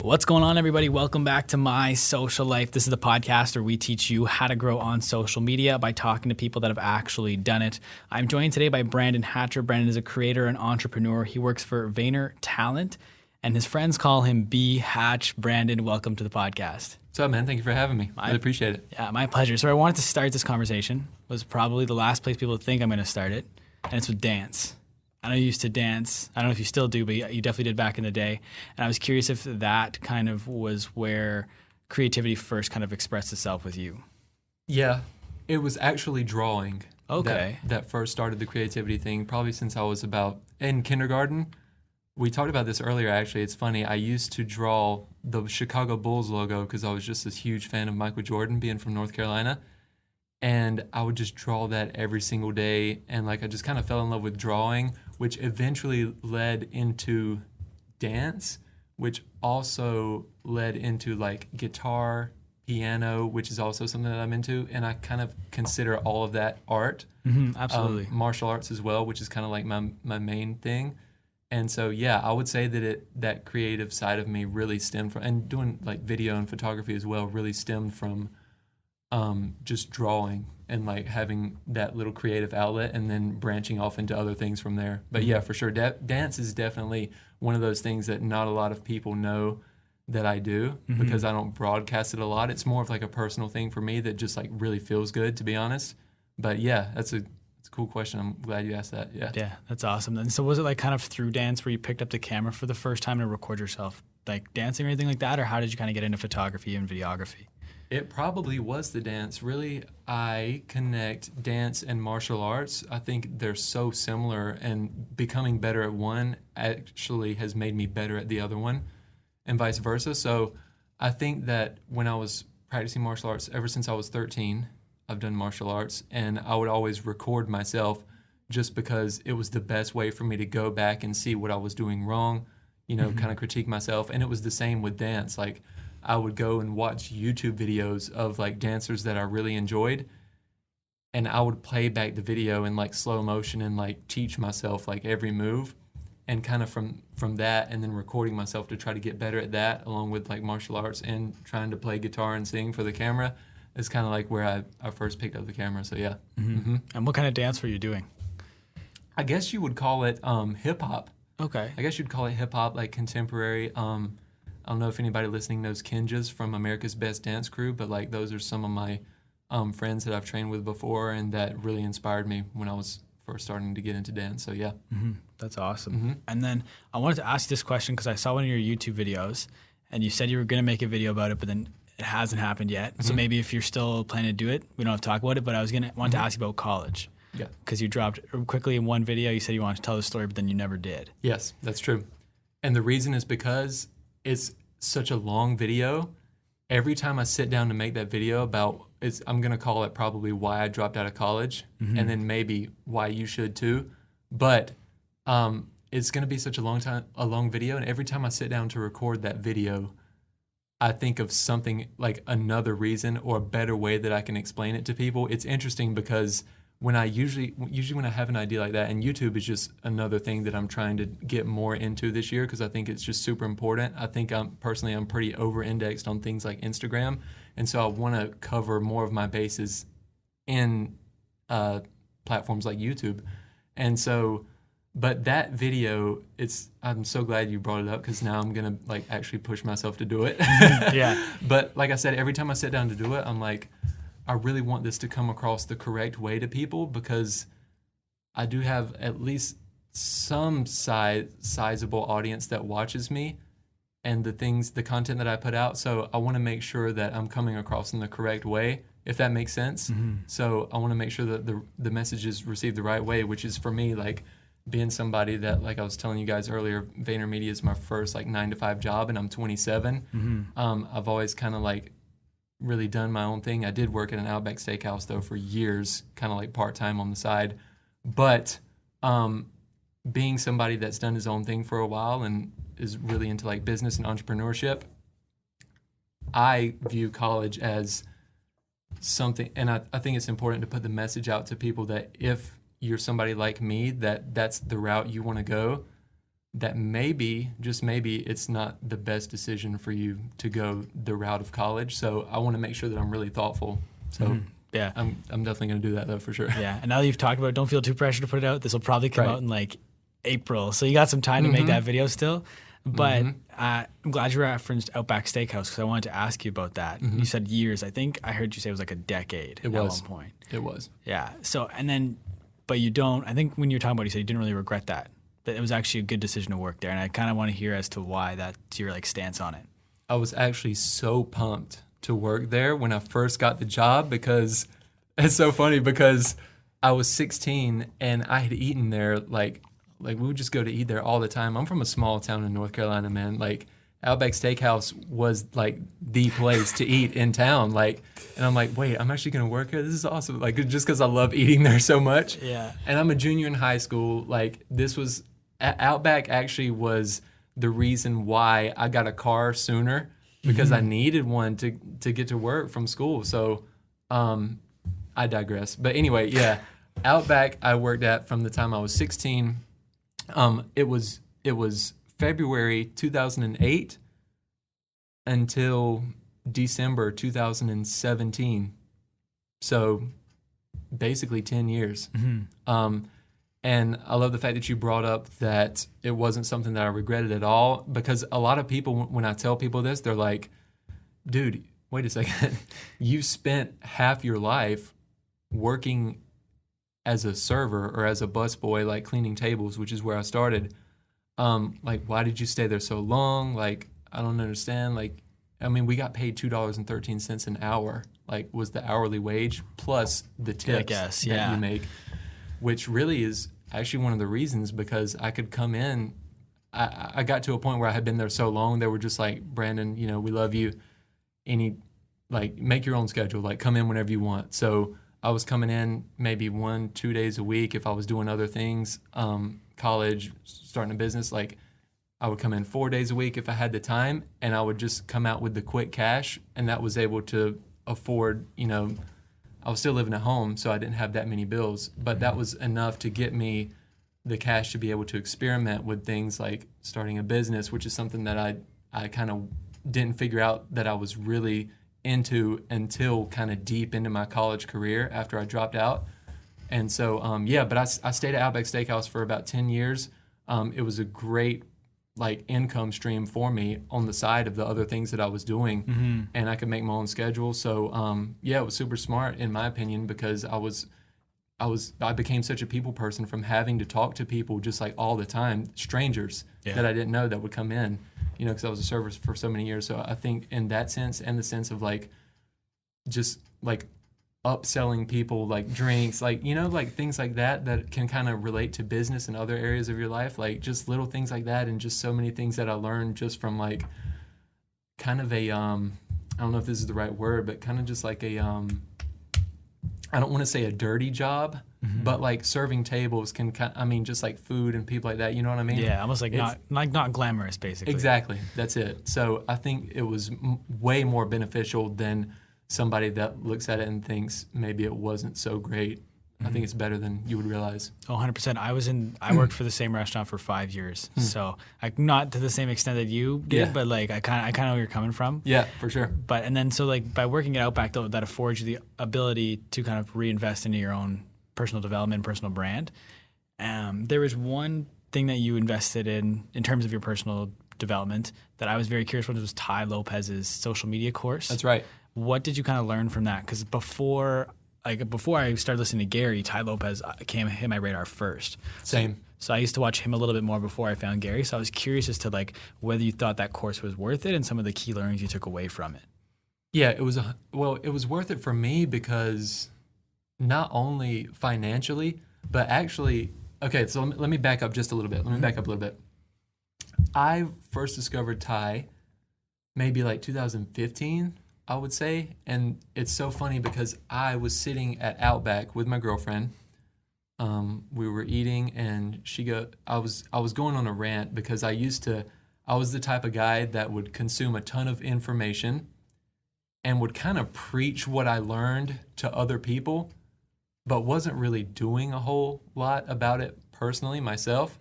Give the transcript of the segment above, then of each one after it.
What's going on, everybody? Welcome back to My Social Life. This is the podcast where we teach you how to grow on social media by talking to people that have actually done it. I'm joined today by Brandon Hatcher. Brandon is a creator and entrepreneur. He works for VaynerTalent, and his friends call him B Hatch. Brandon, welcome to the podcast. What's up, man? Thank you for having me. I really appreciate it. Yeah, my pleasure. So I wanted to start this conversation. It was probably the last place people think I'm going to start it, and it's with dance. I know you used to dance. I don't know if you still do, but you definitely did back in the day. And I was curious if that kind of was where creativity first kind of expressed itself with you. Yeah, it was actually drawing. Okay. That first started the creativity thing, probably since I was about in kindergarten. We talked about this earlier, actually. It's funny. I used to draw the Chicago Bulls logo because I was just this huge fan of Michael Jordan, being from North Carolina. And I would just draw that every single day. And I just kind of fell in love with drawing, which eventually led into dance, which also led into guitar, piano, which is also something that I'm into. And I kind of consider all of that art. Mm-hmm, absolutely. Martial arts as well, which is kind of my main thing. And so, yeah, I would say that that creative side of me really stemmed from, and doing video and photography as well, really stemmed from just drawing and having that little creative outlet and then branching off into other things from there. But yeah, for sure, dance is definitely one of those things that not a lot of people know that I do because I don't broadcast it a lot. It's more of a personal thing for me that just really feels good, to be honest. But yeah, it's a cool question. I'm glad you asked that. Yeah, that's awesome. And so was it kind of through dance where you picked up the camera for the first time to record yourself dancing or anything like that? Or how did you kind of get into photography and videography? It probably was the dance. Really, I connect dance and martial arts. I think they're so similar, and becoming better at one actually has made me better at the other one, and vice versa. So I think that when I was practicing martial arts, ever since I was 13, I've done martial arts, and I would always record myself just because it was the best way for me to go back and see what I was doing wrong, kind of critique myself. And it was the same with dance. I would go and watch YouTube videos of dancers that I really enjoyed, and I would play back the video in slow motion and teach myself every move, and kind of from that, and then recording myself to try to get better at that, along with martial arts and trying to play guitar and sing for the camera is kind of where I first picked up the camera. So yeah. Mm-hmm. And what kind of dance were you doing? I guess you would call it hip hop. Okay. I guess you'd call it hip hop, contemporary. I don't know if anybody listening knows Kenjas from America's Best Dance Crew, but those are some of my friends that I've trained with before and that really inspired me when I was first starting to get into dance. So yeah. Mm-hmm. That's awesome. And then I wanted to ask you this question because I saw one of your YouTube videos and you said you were going to make a video about it, but then it hasn't happened yet. So maybe if you're still planning to do it, we don't have to talk about it, but I was going to want to ask you about college. Yeah. Because you dropped quickly in one video, you said you wanted to tell the story, but then you never did. Yes, that's true. And the reason is because it's such a long video. Every time I sit down to make that video I'm going to call it probably why I dropped out of college, and then maybe why you should too. But it's going to be such a long video, and every time I sit down to record that video, I think of something another reason or a better way that I can explain it to people. It's interesting because when I usually when I have an idea like that, and YouTube is just another thing that I'm trying to get more into this year because I think it's just super important. I think I'm pretty over-indexed on things like Instagram, and so I want to cover more of my bases in platforms like YouTube. And so, but that video, I'm so glad you brought it up because now I'm gonna actually push myself to do it. Yeah. But like I said, every time I sit down to do it, I'm I really want this to come across the correct way to people because I do have at least some sizable audience that watches me and the content that I put out. So I want to make sure that I'm coming across in the correct way, if that makes sense. So I want to make sure that the message is received the right way, which is for me, being somebody that, I was telling you guys earlier, VaynerMedia is my first 9-to-5 job, and I'm 27. I've always kind of really done my own thing. I did work at an Outback Steakhouse though for years, kind of part-time on the side. But being somebody that's done his own thing for a while and is really into business and entrepreneurship, I view college as something, and I think it's important to put the message out to people that if you're somebody like me, that's the route you want to go, that maybe, just maybe, it's not the best decision for you to go the route of college. So I want to make sure that I'm really thoughtful. So Yeah. I'm definitely going to do that though, for sure. Yeah. And now that you've talked about it, don't feel too pressured to put it out. This will probably come out in like April. So you got some time to make that video still. But I'm glad you referenced Outback Steakhouse because I wanted to ask you about that. You said years. I think I heard you say it was like a decade at one point. It was. Yeah. So, and then, but you don't, I think when you were talking about it, you said you didn't really regret that. But it was actually a good decision to work there. And I kind of want to hear as to why that's your like stance on it. I was actually so pumped to work there when I first got the job because it's so funny because I was 16 and I had eaten there like we would just go to eat there all the time. I'm from a small town in North Carolina, man. Like Outback Steakhouse was like the place to eat in town. Like, and I'm like, wait, I'm actually gonna work here. This is awesome. Like, just because I love eating there so much. Yeah. And I'm a junior in high school. Like, this was Outback actually was the reason why I got a car sooner because I needed one to get to work from school. So, I digress. But anyway, yeah, Outback I worked at from the time I was 16. It was February 2008 until December 2017. So basically 10 years. And I love the fact that you brought up that it wasn't something that I regretted at all, because a lot of people, when I tell people this, they're like, dude, wait a second. You spent half your life working as a server or as a busboy, like cleaning tables, which is where I started. Like, why did you stay there so long? Like, I don't understand. Like, I mean, we got paid $2.13 an hour, like was the hourly wage plus the tips that you make, which really is actually one of the reasons, because I could come in. I got to a point where I had been there so long, they were just like, Brandon, you know, we love you. Like, make your own schedule, like come in whenever you want. So I was coming in maybe 1-2 days a week if I was doing other things, college, starting a business. Like, I would come in 4 days a week if I had the time, and I would just come out with the quick cash, and that was able to afford, you know, I was still living at home, so I didn't have that many bills, but that was enough to get me the cash to be able to experiment with things like starting a business, which is something that I kind of didn't figure out that I was really into until kind of deep into my college career after I dropped out. And so, but I stayed at Outback Steakhouse for about 10 years. It was a great like income stream for me on the side of the other things that I was doing, and I could make my own schedule. So, it was super smart in my opinion, because I became such a people person from having to talk to people just like all the time, strangers that I didn't know that would come in, you know, because I was a server for so many years. So I think in that sense, and the sense of like, just like upselling people like drinks, like, you know, like things like that can kind of relate to business and other areas of your life, like just little things like that, and just so many things that I learned just from like kind of a I don't know if this is the right word, but kind of just like a I don't want to say a dirty job, but like serving tables can just like food and people like that, you know what I mean? Yeah, almost like not glamorous, basically. Exactly, that's it. So I think it was way more beneficial than somebody that looks at it and thinks maybe it wasn't so great. I think it's better than you would realize. Oh, 100%. I worked for the same restaurant for 5 years. So not to the same extent that you did, but like I kind of know where you're coming from. Yeah, for sure. But, and then so like by working at Outback, though, that affords you the ability to kind of reinvest into your own personal development, personal brand. There was one thing that you invested in terms of your personal development that I was very curious about. It was Tai Lopez's social media course. That's right. What did you kind of learn from that? Because before I started listening to Gary, Tai Lopez hit my radar first. Same. So I used to watch him a little bit more before I found Gary. So I was curious as to like whether you thought that course was worth it and some of the key learnings you took away from it. Yeah, it was worth it for me because not only financially, but actually, okay, so let me back up just a little bit. I first discovered Tai maybe like 2015. I would say, and it's so funny because I was sitting at Outback with my girlfriend. We were eating, and I was going on a rant because I was the type of guy that would consume a ton of information and would kind of preach what I learned to other people, but wasn't really doing a whole lot about it personally myself.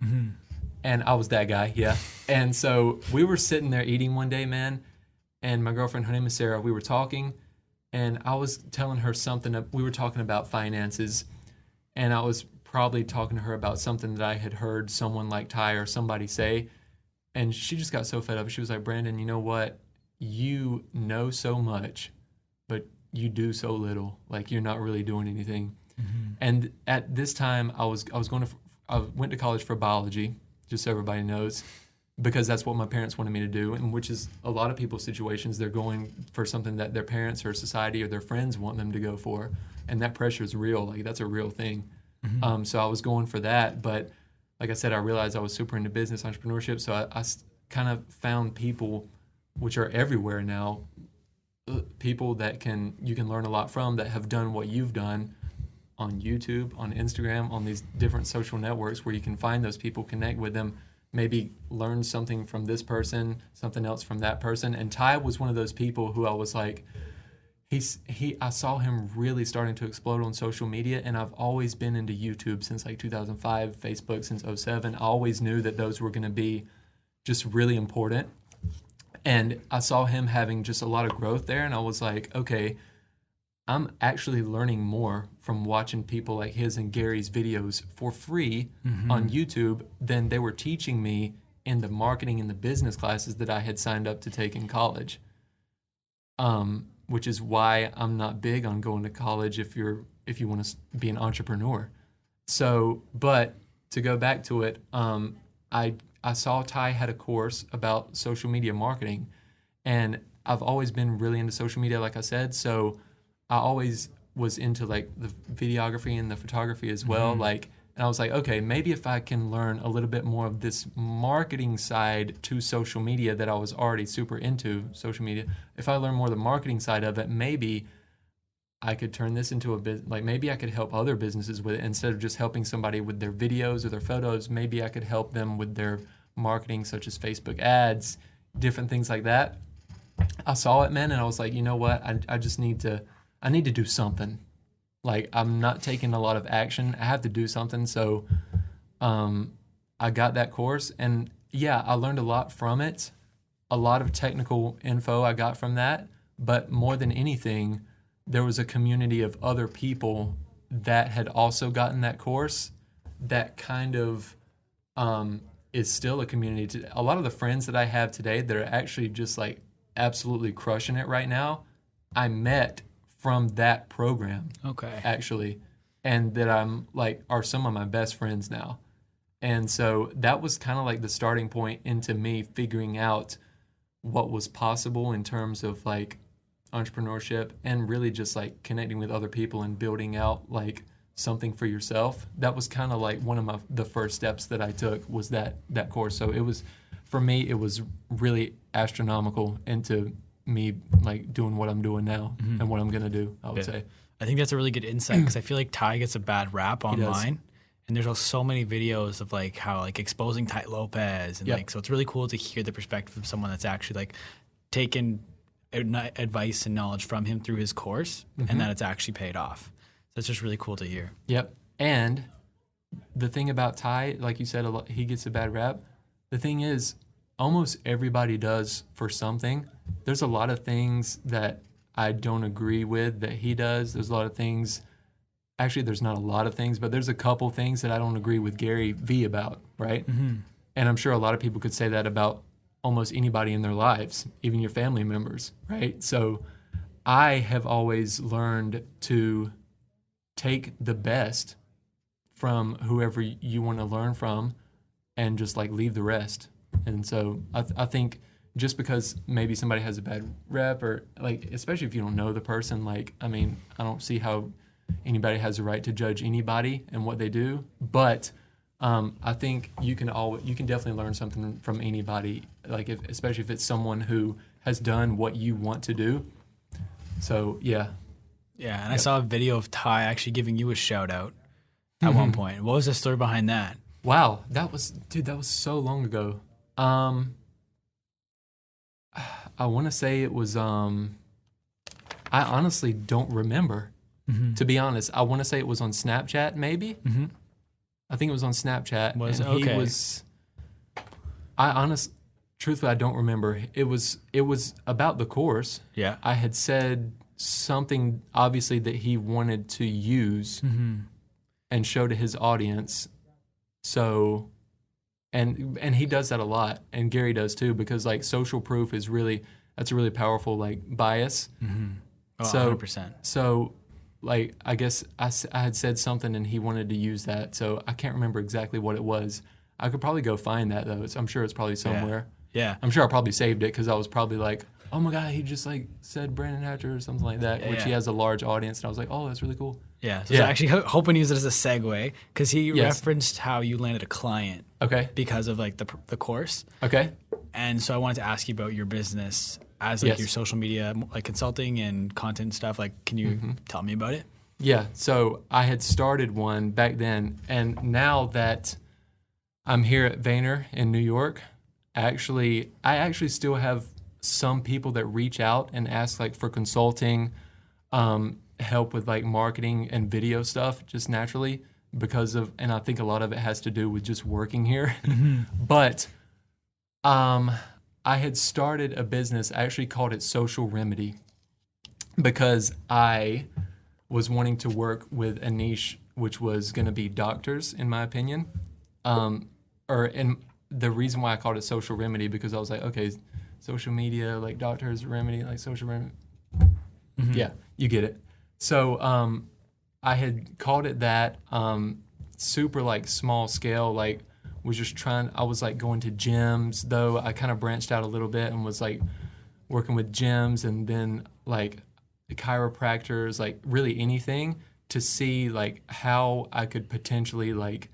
And I was that guy, yeah. And so we were sitting there eating one day, man, and my girlfriend, her name is Sarah, we were talking, and I was telling her something. We were talking about finances, and I was probably talking to her about something that I had heard someone like Tai or somebody say, and she just got so fed up. She was like, Brandon, you know what? You know so much, but you do so little. Like, you're not really doing anything. Mm-hmm. And at this time, I went to college for biology, just so everybody knows, because that's what my parents wanted me to do, and which is a lot of people's situations. They're going for something that their parents or society or their friends want them to go for, and that pressure is real. Like, that's a real thing. Mm-hmm. So I was going for that, but like I said, I realized I was super into business, entrepreneurship, so I kind of found people, which are everywhere now, people that you can learn a lot from, that have done what you've done on YouTube, on Instagram, on these different social networks, where you can find those people, connect with them, maybe learn something from this person, something else from that person. And Tai was one of those people who I was like, I saw him really starting to explode on social media, and I've always been into YouTube since like 2005, Facebook since 2007. I always knew that those were going to be just really important. And I saw him having just a lot of growth there, and I was like, okay, I'm actually learning more from watching people like his and Gary's videos for free on YouTube than they were teaching me in the marketing and the business classes that I had signed up to take in college. Which is why I'm not big on going to college if you want to be an entrepreneur. So, but to go back to it, I saw Tai had a course about social media marketing, and I've always been really into social media, like I said. So I always was into like the videography and the photography as well. And I was like, okay, maybe if I can learn a little bit more of this marketing side to social media that I was already super into social media, if I learn more of the marketing side of it, maybe I could turn this into a business. Like, maybe I could help other businesses with it instead of just helping somebody with their videos or their photos. Maybe I could help them with their marketing, such as Facebook ads, different things like that. I saw it, man, and I was like, you know what? I just need to do something. Like, I'm not taking a lot of action. I have to do something. So I got that course, and yeah, I learned a lot from it. A lot of technical info I got from that, but more than anything, there was a community of other people that had also gotten that course that kind of is still a community. A lot of the friends that I have today that are actually just like absolutely crushing it right now, I met from that program. Okay. Actually. And that I'm like, are some of my best friends now. And so that was kind of like the starting point into me figuring out what was possible in terms of like entrepreneurship and really just like connecting with other people and building out like something for yourself. That was kind of like one of the first steps that I took was that course. So it was, for me, it was really astronomical into me like doing what I'm doing now and what I'm going to do, I would say. I think that's a really good insight because I feel like Tai gets a bad rap online. And there's so many videos of like how like exposing Tai Lopez and like, so it's really cool to hear the perspective of someone that's actually like taken advice and knowledge from him through his course and that it's actually paid off. So it's just really cool to hear. Yep. And the thing about Tai, like you said, he gets a bad rap. The thing is, almost everybody does for something. There's a lot of things that I don't agree with that he does. There's a lot of things, actually there's not a lot of things, but there's a couple things that I don't agree with GaryVee about, right? And I'm sure a lot of people could say that about almost anybody in their lives, even your family members, right? So I have always learned to take the best from whoever you want to learn from and just like leave the rest. And so I think just because maybe somebody has a bad rep or like, especially if you don't know the person, like, I mean, I don't see how anybody has a right to judge anybody and what they do. But I think you can definitely learn something from anybody, like especially if it's someone who has done what you want to do. So, yeah. Yeah, and I saw a video of Tai actually giving you a shout out at one point. What was the story behind that? Wow, that was so long ago. I want to say it was, I honestly don't remember, to be honest. I want to say it was on Snapchat, maybe. I think it was on Snapchat. Truthfully, I don't remember. It was about the course. Yeah. I had said something obviously that he wanted to use and show to his audience. So, and he does that a lot, and Gary does too, because like social proof is that's a really powerful like bias. Oh, So 100%. So like I guess I had said something and he wanted to use that. So I can't remember exactly what it was. I could probably go find that though. I'm sure it's probably somewhere. Yeah. I'm sure I probably saved it because I was probably like, oh my God, he just like said Brandon Hatcher or something like that, which he has a large audience. And I was like, oh, that's really cool. Yeah. So I was actually hoping to use it as a segue because he referenced how you landed a client. Okay. Because of like the course. Okay. And so I wanted to ask you about your business as like your social media, like consulting and content stuff. Like, can you tell me about it? Yeah. So I had started one back then, and now that I'm here at Vayner in New York, I actually still have some people that reach out and ask like for consulting, help with like marketing and video stuff just naturally and I think a lot of it has to do with just working here. But I had started a business, I actually called it Social Remedy, because I was wanting to work with a niche which was going to be doctors, in my opinion. The reason why I called it Social Remedy, because I was like, okay, social media, like doctors, remedy, like social remedy. Yeah, you get it. So I had called it that, super like small scale, like I was like going to gyms, though I kind of branched out a little bit and was like working with gyms and then like chiropractors, like really anything to see like how I could potentially like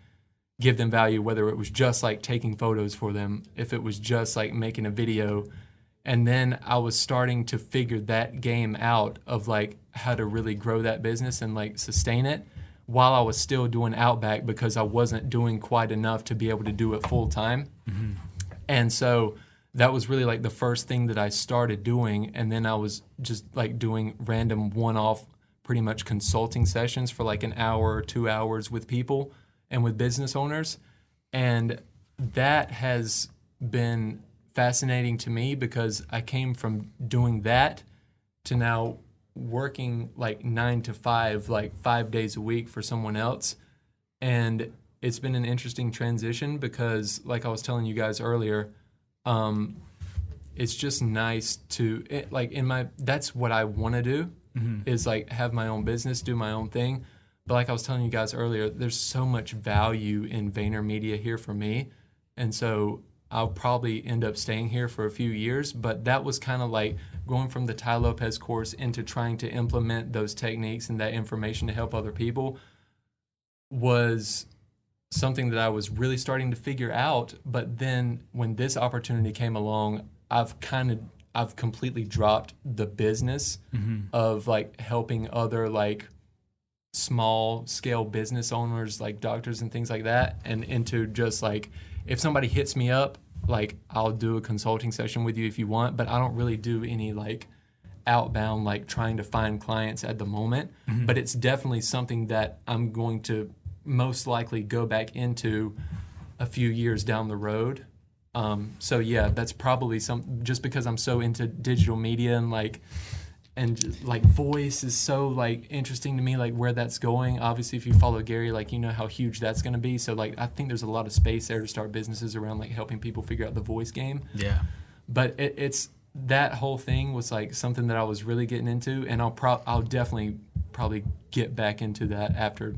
give them value, whether it was just like taking photos for them, if it was just like making a video. And then I was starting to figure that game out of like how to really grow that business and like sustain it while I was still doing Outback, because I wasn't doing quite enough to be able to do it full time. And so that was really like the first thing that I started doing. And then I was just like doing random one-off, pretty much consulting sessions for like an hour or 2 hours with people and with business owners. And that has been fascinating to me because I came from doing that to now working like 9 to 5, like 5 days a week for someone else. And it's been an interesting transition because, like I was telling you guys earlier, it's just nice that's what I want to do, is like have my own business, do my own thing. But like I was telling you guys earlier, there's so much value in VaynerMedia here for me. And so I'll probably end up staying here for a few years. But that was kind of like going from the Tai Lopez course into trying to implement those techniques and that information to help other people was something that I was really starting to figure out. But then when this opportunity came along, I've completely dropped the business of like helping other like small scale business owners like doctors and things like that, and into just like, if somebody hits me up, like I'll do a consulting session with you if you want, but I don't really do any like outbound like trying to find clients at the moment. But it's definitely something that I'm going to most likely go back into a few years down the road. So yeah, that's probably just because I'm so into digital media and like voice is so like interesting to me, like where that's going. Obviously, if you follow Gary, like you know how huge that's going to be. So like I think there's a lot of space there to start businesses around like helping people figure out the voice game. Yeah. But it's that whole thing was like something that I was really getting into, and I'll definitely probably get back into that after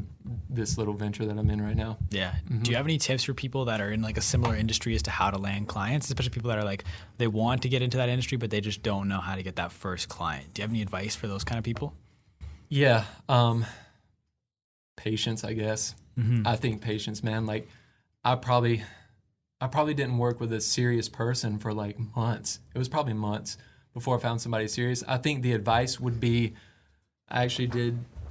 this little venture that I'm in right now. Yeah. Do you have any tips for people that are in like a similar industry as to how to land clients, especially people that are like, they want to get into that industry, but they just don't know how to get that first client? Do you have any advice for those kind of people? Yeah. Patience, I guess. I think patience, man. Like I probably didn't work with a serious person for like months. It was probably months before I found somebody serious. I think the advice would be, I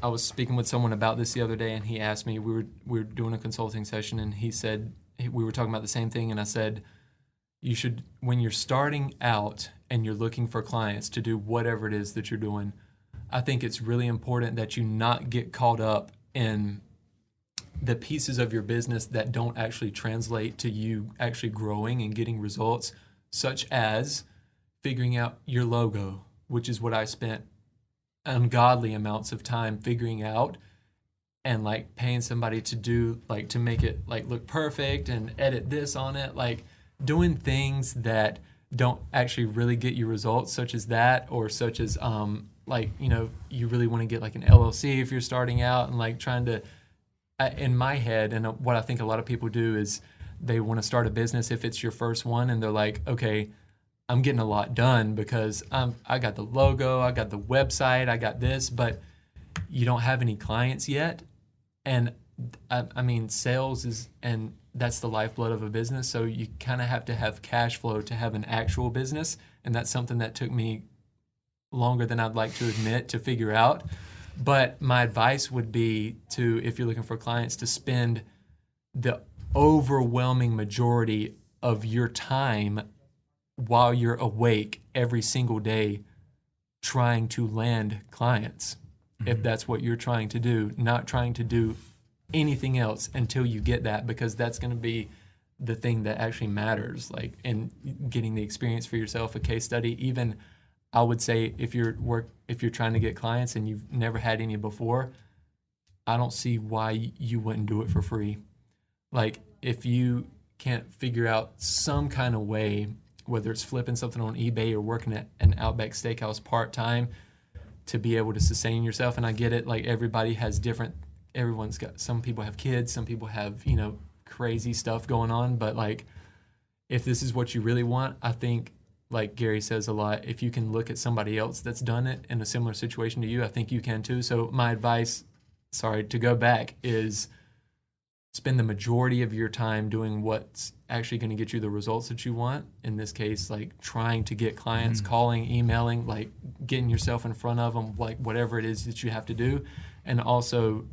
was speaking with someone about this the other day, and he asked me, we were doing a consulting session, and he said, we were talking about the same thing, and I said, you should, when you're starting out and you're looking for clients to do whatever it is that you're doing, I think it's really important that you not get caught up in the pieces of your business that don't actually translate to you actually growing and getting results, such as figuring out your logo, which is what I spent ungodly amounts of time figuring out, and like paying somebody to do, like, to make it like look perfect and edit this on it, like doing things that don't actually really get you results, such as that, or such as like, you know, you really want to get like an LLC if you're starting out, and like trying to, in my head, and what I think a lot of people do is they want to start a business if it's your first one, and they're like, okay, I'm getting a lot done because I got the logo, I got the website, I got this, but you don't have any clients yet. And I mean, sales is, and that's the lifeblood of a business. So you kind of have to have cash flow to have an actual business. And that's something that took me longer than I'd like to admit to figure out. But my advice would be to, if you're looking for clients, to spend the overwhelming majority of your time while you're awake every single day trying to land clients. If that's what you're trying to do, not trying to do anything else until you get that, because that's going to be the thing that actually matters, like, in getting the experience for yourself, a case study. Even I would say if you're trying to get clients and you've never had any before, I don't see why you wouldn't do it for free. Like, if you can't figure out some kind of way, whether it's flipping something on eBay or working at an Outback Steakhouse part-time, to be able to sustain yourself. And I get it, like, everybody has different, everyone's got, some people have kids, some people have, you know, crazy stuff going on, but like, if this is what you really want, I think, like Gary says a lot, if you can look at somebody else that's done it in a similar situation to you, I think you can too. So my advice, sorry, to go back, is spend the majority of your time doing what's actually going to get you the results that you want. In this case, like trying to get clients, calling, emailing, like getting yourself in front of them, like whatever it is that you have to do. And also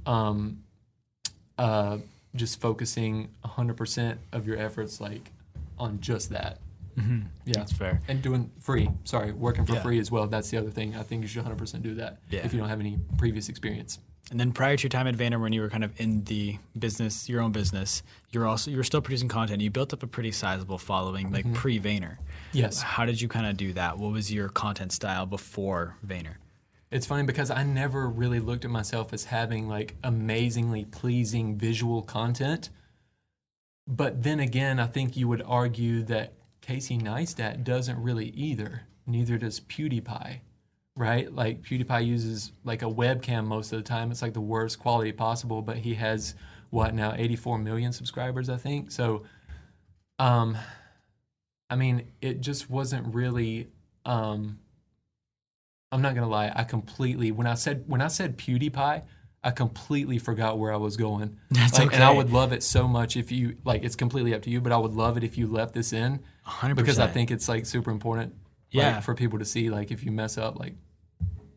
just focusing 100% of your efforts, like, on just that. Mm-hmm. Yeah, that's fair. And doing free, working for free as well. That's the other thing. I think you should 100% do that if you don't have any previous experience. And then prior to your time at Vayner, when you were kind of in the business, your own business, you were still producing content. You built up a pretty sizable following, like pre-Vayner. Yes. How did you kind of do that? What was your content style before Vayner? It's funny because I never really looked at myself as having like amazingly pleasing visual content. But then again, I think you would argue that Casey Neistat doesn't really either. Neither does PewDiePie. Right? Like, PewDiePie uses like a webcam most of the time. It's like the worst quality possible, but he has, what now, 84 million subscribers, I think. So, I mean, it just wasn't really, I'm not going to lie. I completely, when I said PewDiePie, I completely forgot where I was going. That's like, okay. And I would love it so much if you, like, it's completely up to you, but I would love it if you left this in. 100%. Because I think it's like super important. Like, for people to see, like, if you mess up, like,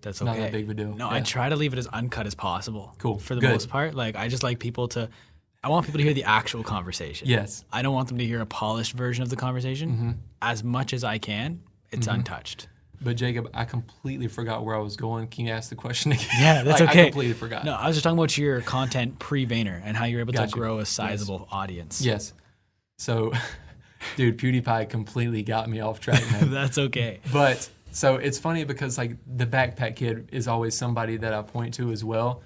that's okay. Not that big of a deal. No, I try to leave it as uncut as possible. Cool. For the most part. Like, I just like I want people to hear the actual conversation. Yes. I don't want them to hear a polished version of the conversation. As much as I can, it's untouched. But Jacob, I completely forgot where I was going. Can you ask the question again? Yeah, that's like, okay. I completely forgot. No, I was just talking about your content pre-Vayner and how you're able to grow a sizable audience. Yes. So, dude, PewDiePie completely got me off track, man. That's okay. But so it's funny because like the Backpack Kid is always somebody that I point to as well.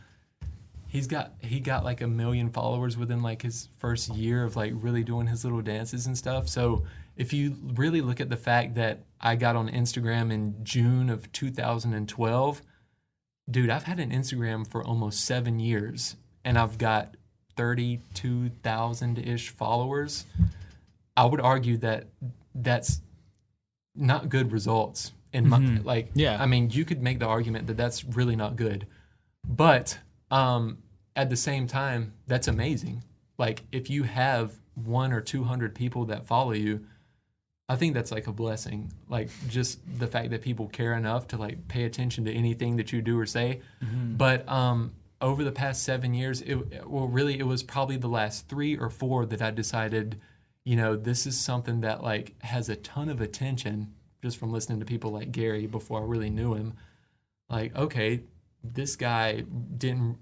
He got like 1 million followers within like his first year of like really doing his little dances and stuff. So if you really look at the fact that I got on Instagram in June of 2012, dude, I've had an Instagram for almost 7 years and I've got 32,000-ish followers. I would argue that that's not good results. In my, I mean, you could make the argument that that's really not good. But at the same time, that's amazing. Like, if you have 100 or 200 people that follow you, I think that's like a blessing. Like, just the fact that people care enough to like pay attention to anything that you do or say. But over the past 7 years, it was probably the last 3 or 4 that I decided, you know, this is something that like has a ton of attention just from listening to people like Gary before I really knew him. Like, okay, this guy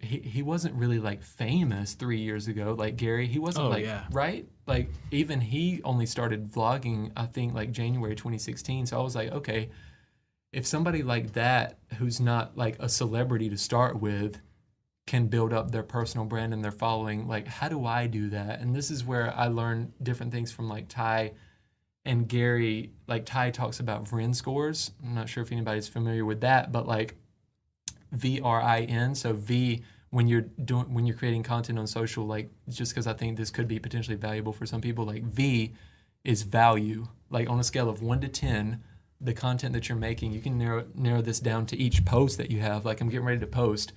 he wasn't really like famous 3 years ago, like Gary. He wasn't right? Like even he only started vlogging, I think, like January 2016. So I was like, okay, if somebody like that, who's not like a celebrity to start with, can build up their personal brand and their following, like how do I do that? And this is where I learned different things from like Tai and Gary. Like Tai talks about VRIN scores. I'm not sure if anybody's familiar with that, but like VRIN. So V, when you're creating content on social, like just because I think this could be potentially valuable for some people, like V is value. Like on a scale of 1 to 10, the content that you're making, you can narrow this down to each post that you have. Like I'm getting ready to post.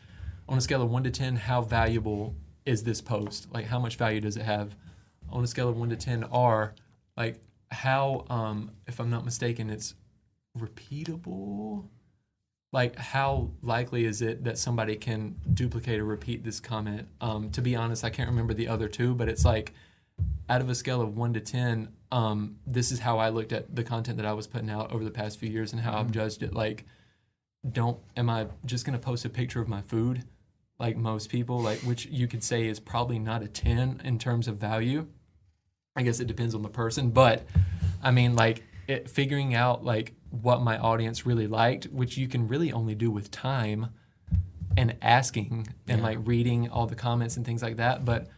On a scale of 1 to 10, how valuable is this post? Like how much value does it have? On a scale of 1 to 10, R, like how, if I'm not mistaken, it's repeatable. Like how likely is it that somebody can duplicate or repeat this comment? To be honest, I can't remember the other two, but it's like out of a scale of 1 to 10, this is how I looked at the content that I was putting out over the past few years and how I've judged it. Like, am I just going to post a picture of my food like most people, like which you could say is probably not a 10 in terms of value. I guess it depends on the person, but I mean, like figuring out like what my audience really liked, which you can really only do with time and asking and like reading all the comments and things like that. But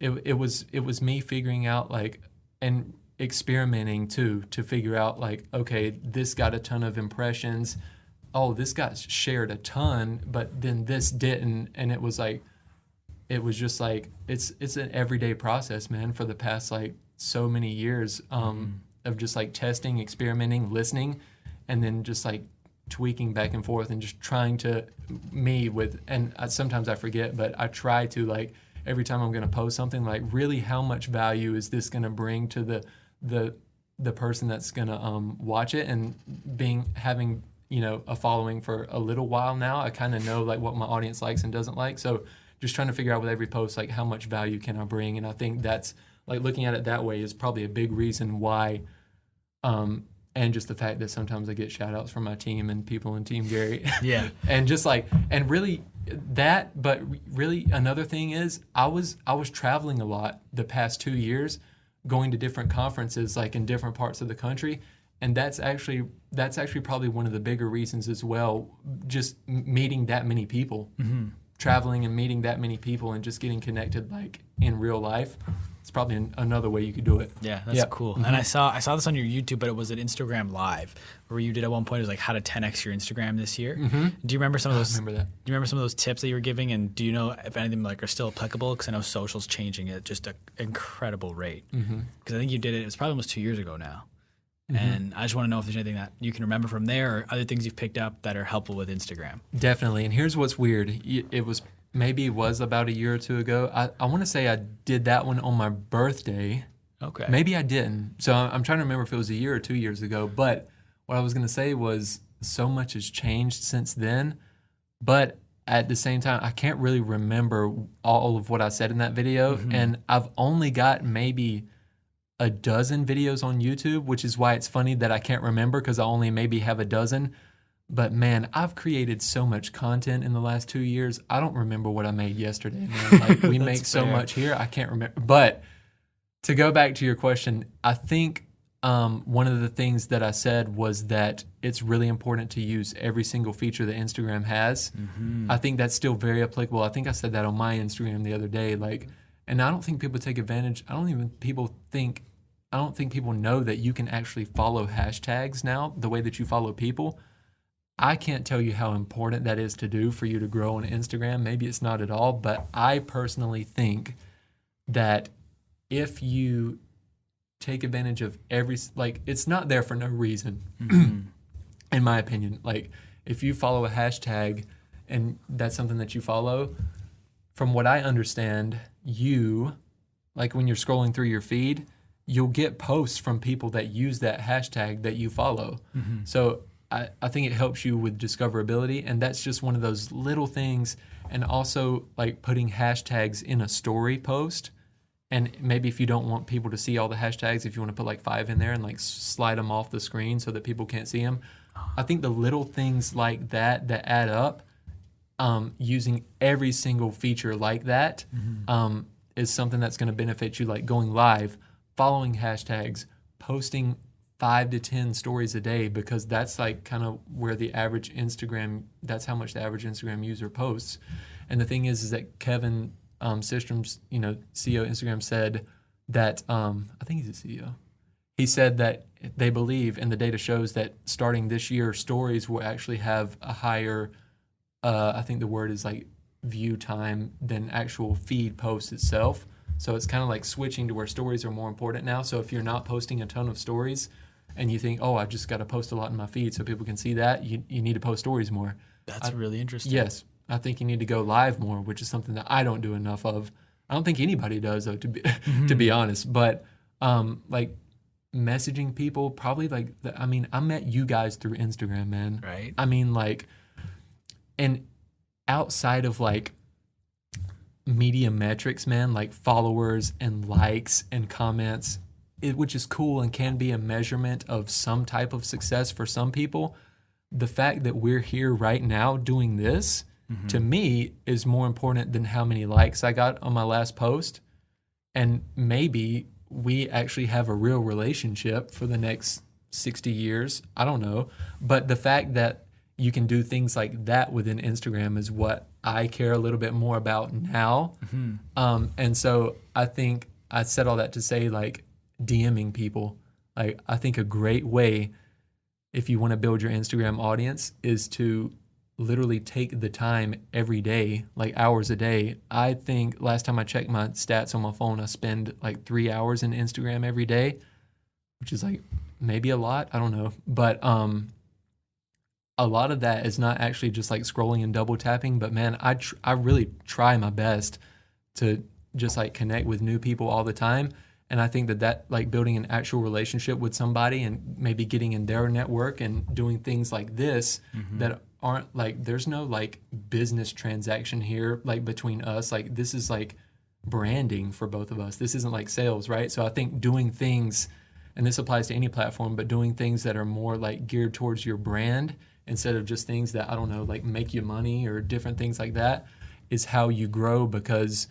it was me figuring out like and experimenting too to figure out like, okay, this got a ton of impressions. Oh, this got shared a ton, but then this didn't. And it was just like, it's an everyday process, man, for the past like so many years of just like testing, experimenting, listening, and then just like tweaking back and forth and just trying to sometimes I forget, but I try to like every time I'm going to post something, like really how much value is this going to bring to the person that's going to watch it. And having a following for a little while now, I kind of know like what my audience likes and doesn't like. So just trying to figure out with every post, like how much value can I bring? And I think that's like looking at it that way is probably a big reason why, and just the fact that sometimes I get shout outs from my team and people in Team Gary. Yeah. And just like, and really that, but really another thing is I was traveling a lot the past 2 years, going to different conferences, like in different parts of the country. And that's actually probably one of the bigger reasons as well, just meeting that many people, traveling and meeting that many people and just getting connected like in real life. It's probably another way you could do it. Yeah, that's cool. And I saw this on your YouTube, but it was an Instagram Live where you did at one point, it was like how to 10x your Instagram this year. Do you remember some of those? I remember that. Do you remember some of those tips that you were giving? And do you know if any of them like are still applicable? Because I know social's changing at just an incredible rate. Because I think you did it. It was probably almost 2 years ago now. And I just want to know if there's anything that you can remember from there or other things you've picked up that are helpful with Instagram. Definitely. And here's what's weird. It was about a year or two ago. I want to say I did that one on my birthday. Okay. Maybe I didn't. So I'm trying to remember if it was a year or 2 years ago. But what I was going to say was so much has changed since then. But at the same time, I can't really remember all of what I said in that video. And I've only got maybe a dozen videos on YouTube, which is why it's funny that I can't remember because I only maybe have a dozen. But man, I've created so much content in the last 2 years. I don't remember what I made yesterday, man. Like we make so much here, I can't remember. But to go back to your question, I think one of the things that I said was that it's really important to use every single feature that Instagram has. I think that's still very applicable. I think I said that on my Instagram the other day. Like, and I don't think people take advantage. I don't think people know that you can actually follow hashtags now the way that you follow people. I can't tell you how important that is to do for you to grow on Instagram. Maybe it's not at all, but I personally think that if you take advantage of it's not there for no reason, in my opinion. Like, if you follow a hashtag and that's something that you follow, from what I understand, like when you're scrolling through your feed, you'll get posts from people that use that hashtag that you follow. So I think it helps you with discoverability, and that's just one of those little things. And also like putting hashtags in a story post, and maybe if you don't want people to see all the hashtags, if you want to put like 5 in there and like slide them off the screen so that people can't see them. I think the little things like that add up using every single feature like that is something that's going to benefit you, like going live, following hashtags, posting 5 to 10 stories a day, because that's like kind of where the average Instagram, that's how much the average Instagram user posts. And the thing is that Kevin Systrom's, CEO of Instagram, said that, I think he's the CEO. He said that they believe, and the data shows, that starting this year, stories will actually have a higher, I think the word is like view time, than actual feed post itself. So it's kind of like switching to where stories are more important now. So if you're not posting a ton of stories and you think, oh, I just got to post a lot in my feed so people can see that, you need to post stories more. That's really interesting. Yes. I think you need to go live more, which is something that I don't do enough of. I don't think anybody does, though, to be honest. But like messaging people, probably like, I met you guys through Instagram, man. Right. I mean, like, and outside of like media metrics, man, like followers and likes and comments, which is cool and can be a measurement of some type of success for some people, the fact that we're here right now doing this, to me, is more important than how many likes I got on my last post. And maybe we actually have a real relationship for the next 60 years. I don't know. But the fact that you can do things like that within Instagram is what I care a little bit more about now. And so I think I said all that to say, like, DMing people, like, I think a great way, if you want to build your Instagram audience, is to literally take the time every day, like hours a day. I think last time I checked my stats on my phone, I spend like 3 hours in Instagram every day, which is like maybe a lot, I don't know. But a lot of that is not actually just like scrolling and double tapping, but man, I really try my best to just like connect with new people all the time. And I think that like building an actual relationship with somebody and maybe getting in their network and doing things like this that aren't like, there's no like business transaction here, like between us. Like, this is like branding for both of us. This isn't like sales, right? So I think doing things, and this applies to any platform, but doing things that are more like geared towards your brand instead of just things that, I don't know, like make you money or different things like that, is how you grow. Because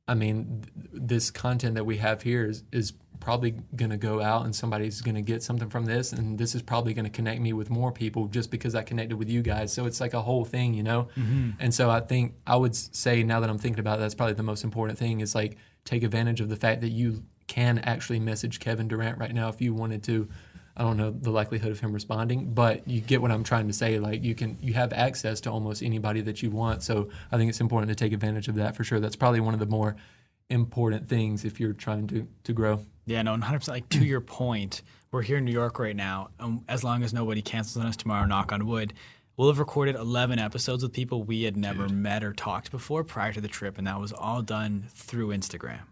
I mean, this content that we have here is probably going to go out and somebody's going to get something from this, and this is probably going to connect me with more people just because I connected with you guys. So it's like a whole thing, And so I think I would say, now that I'm thinking about it, that's probably the most important thing, is like take advantage of the fact that you can actually message Kevin Durant right now if you wanted to. I don't know the likelihood of him responding, but you get what I'm trying to say. Like, you have access to almost anybody that you want. So I think it's important to take advantage of that for sure. That's probably one of the more important things if you're trying to grow. Yeah, no, 100%. Like, to your point, we're here in New York right now. As long as nobody cancels on us tomorrow, knock on wood, we'll have recorded 11 episodes with people we had never met or talked before prior to the trip, and that was all done through Instagram,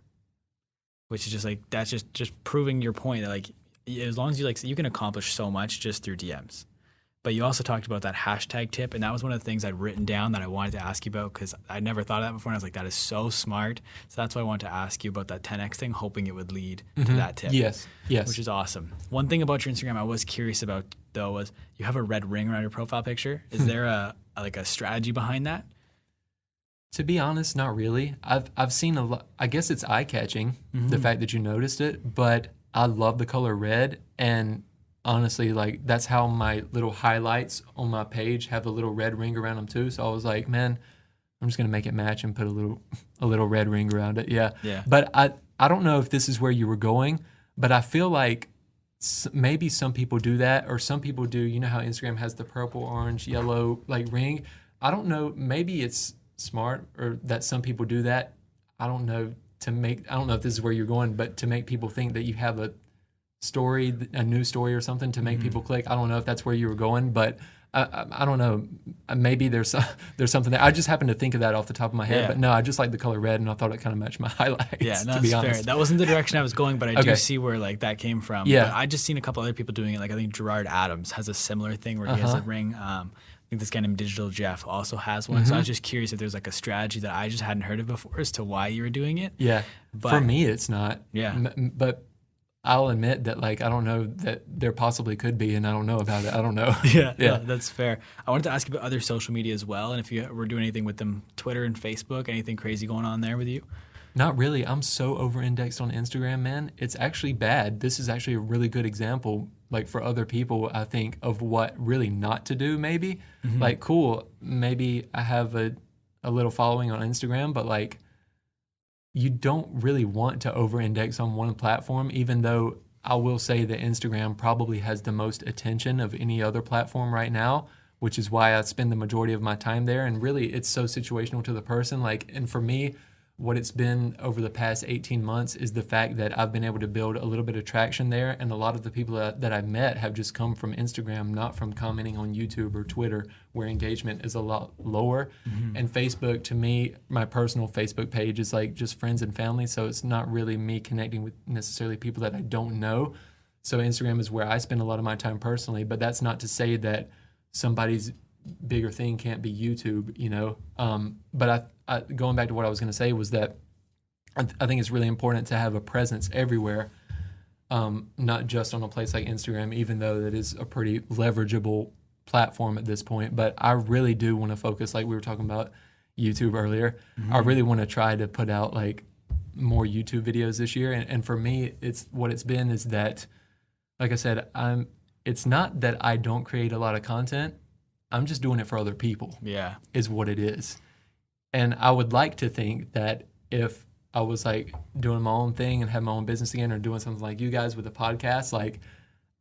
which is just like, that's just proving your point that, like, as long as you can accomplish so much just through DMs. But you also talked about that hashtag tip, and that was one of the things I'd written down that I wanted to ask you about, because I'd never thought of that before, and I was like, that is so smart. So that's why I wanted to ask you about that 10X thing, hoping it would lead to that tip. Yes. Which is awesome. One thing about your Instagram I was curious about, though, was you have a red ring around your profile picture. Is there a strategy behind that? To be honest, not really. I've seen a lot. I guess it's eye-catching, the fact that you noticed it, but I love the color red, and honestly, like, that's how my little highlights on my page have a little red ring around them too. So I was like, man, I'm just gonna make it match and put a little red ring around it. Yeah. But I don't know if this is where you were going, but I feel like maybe some people do that, or some people do. You know how Instagram has the purple, orange, yellow like ring. I don't know. Maybe it's smart, or that some people do that. I don't know. I don't know if this is where you're going, but to make people think that you have a story, a new story or something to make people click. I don't know if that's where you were going, but I don't know. Maybe there's something there. I just happened to think of that off the top of my head, but no, I just like the color red, and I thought it kind of matched my highlights. Yeah, no, to be honest. Fair. That wasn't the direction I was going, but I do see where like that came from. Yeah, but I just seen a couple other people doing it. Like, I think Gerard Adams has a similar thing where he has a ring. I think this guy named Digital Jeff also has one. So I was just curious if there's like a strategy that I just hadn't heard of before as to why you were doing it. Yeah, but for me, it's not. Yeah, but I'll admit that like I don't know that there possibly could be, and I don't know about it. I don't know. Yeah, Yeah. no, that's fair. I wanted to ask you about other social media as well, and if you were doing anything with them, Twitter and Facebook, anything crazy going on there with you? Not really. I'm so over-indexed on Instagram, man. It's actually bad. This is actually a really good example, like for other people, I think, of what really not to do, maybe. Like, cool, maybe I have a little following on Instagram, but like, you don't really want to over-index on one platform, even though I will say that Instagram probably has the most attention of any other platform right now, which is why I spend the majority of my time there. And really, it's so situational to the person. Like, and for me, what it's been over the past 18 months is the fact that I've been able to build a little bit of traction there. And a lot of the people that I've met have just come from Instagram, not from commenting on YouTube or Twitter, where engagement is a lot lower. And Facebook, to me, my personal Facebook page is like just friends and family. So it's not really me connecting with necessarily people that I don't know. So Instagram is where I spend a lot of my time personally. But that's not to say that somebody's bigger thing can't be YouTube, you know. But I going back to what I was going to say was that I think it's really important to have a presence everywhere, not just on a place like Instagram, even though that is a pretty leverageable platform at this point. But I really do want to focus, like we were talking about YouTube earlier. I really want to try to put out like more YouTube videos this year. And for me, it's what it's been is that, like I said, it's not that I don't create a lot of content. I'm just doing it for other people. Yeah. Is what it is. And I would like to think that if I was like doing my own thing and have my own business again or doing something like you guys with a podcast, like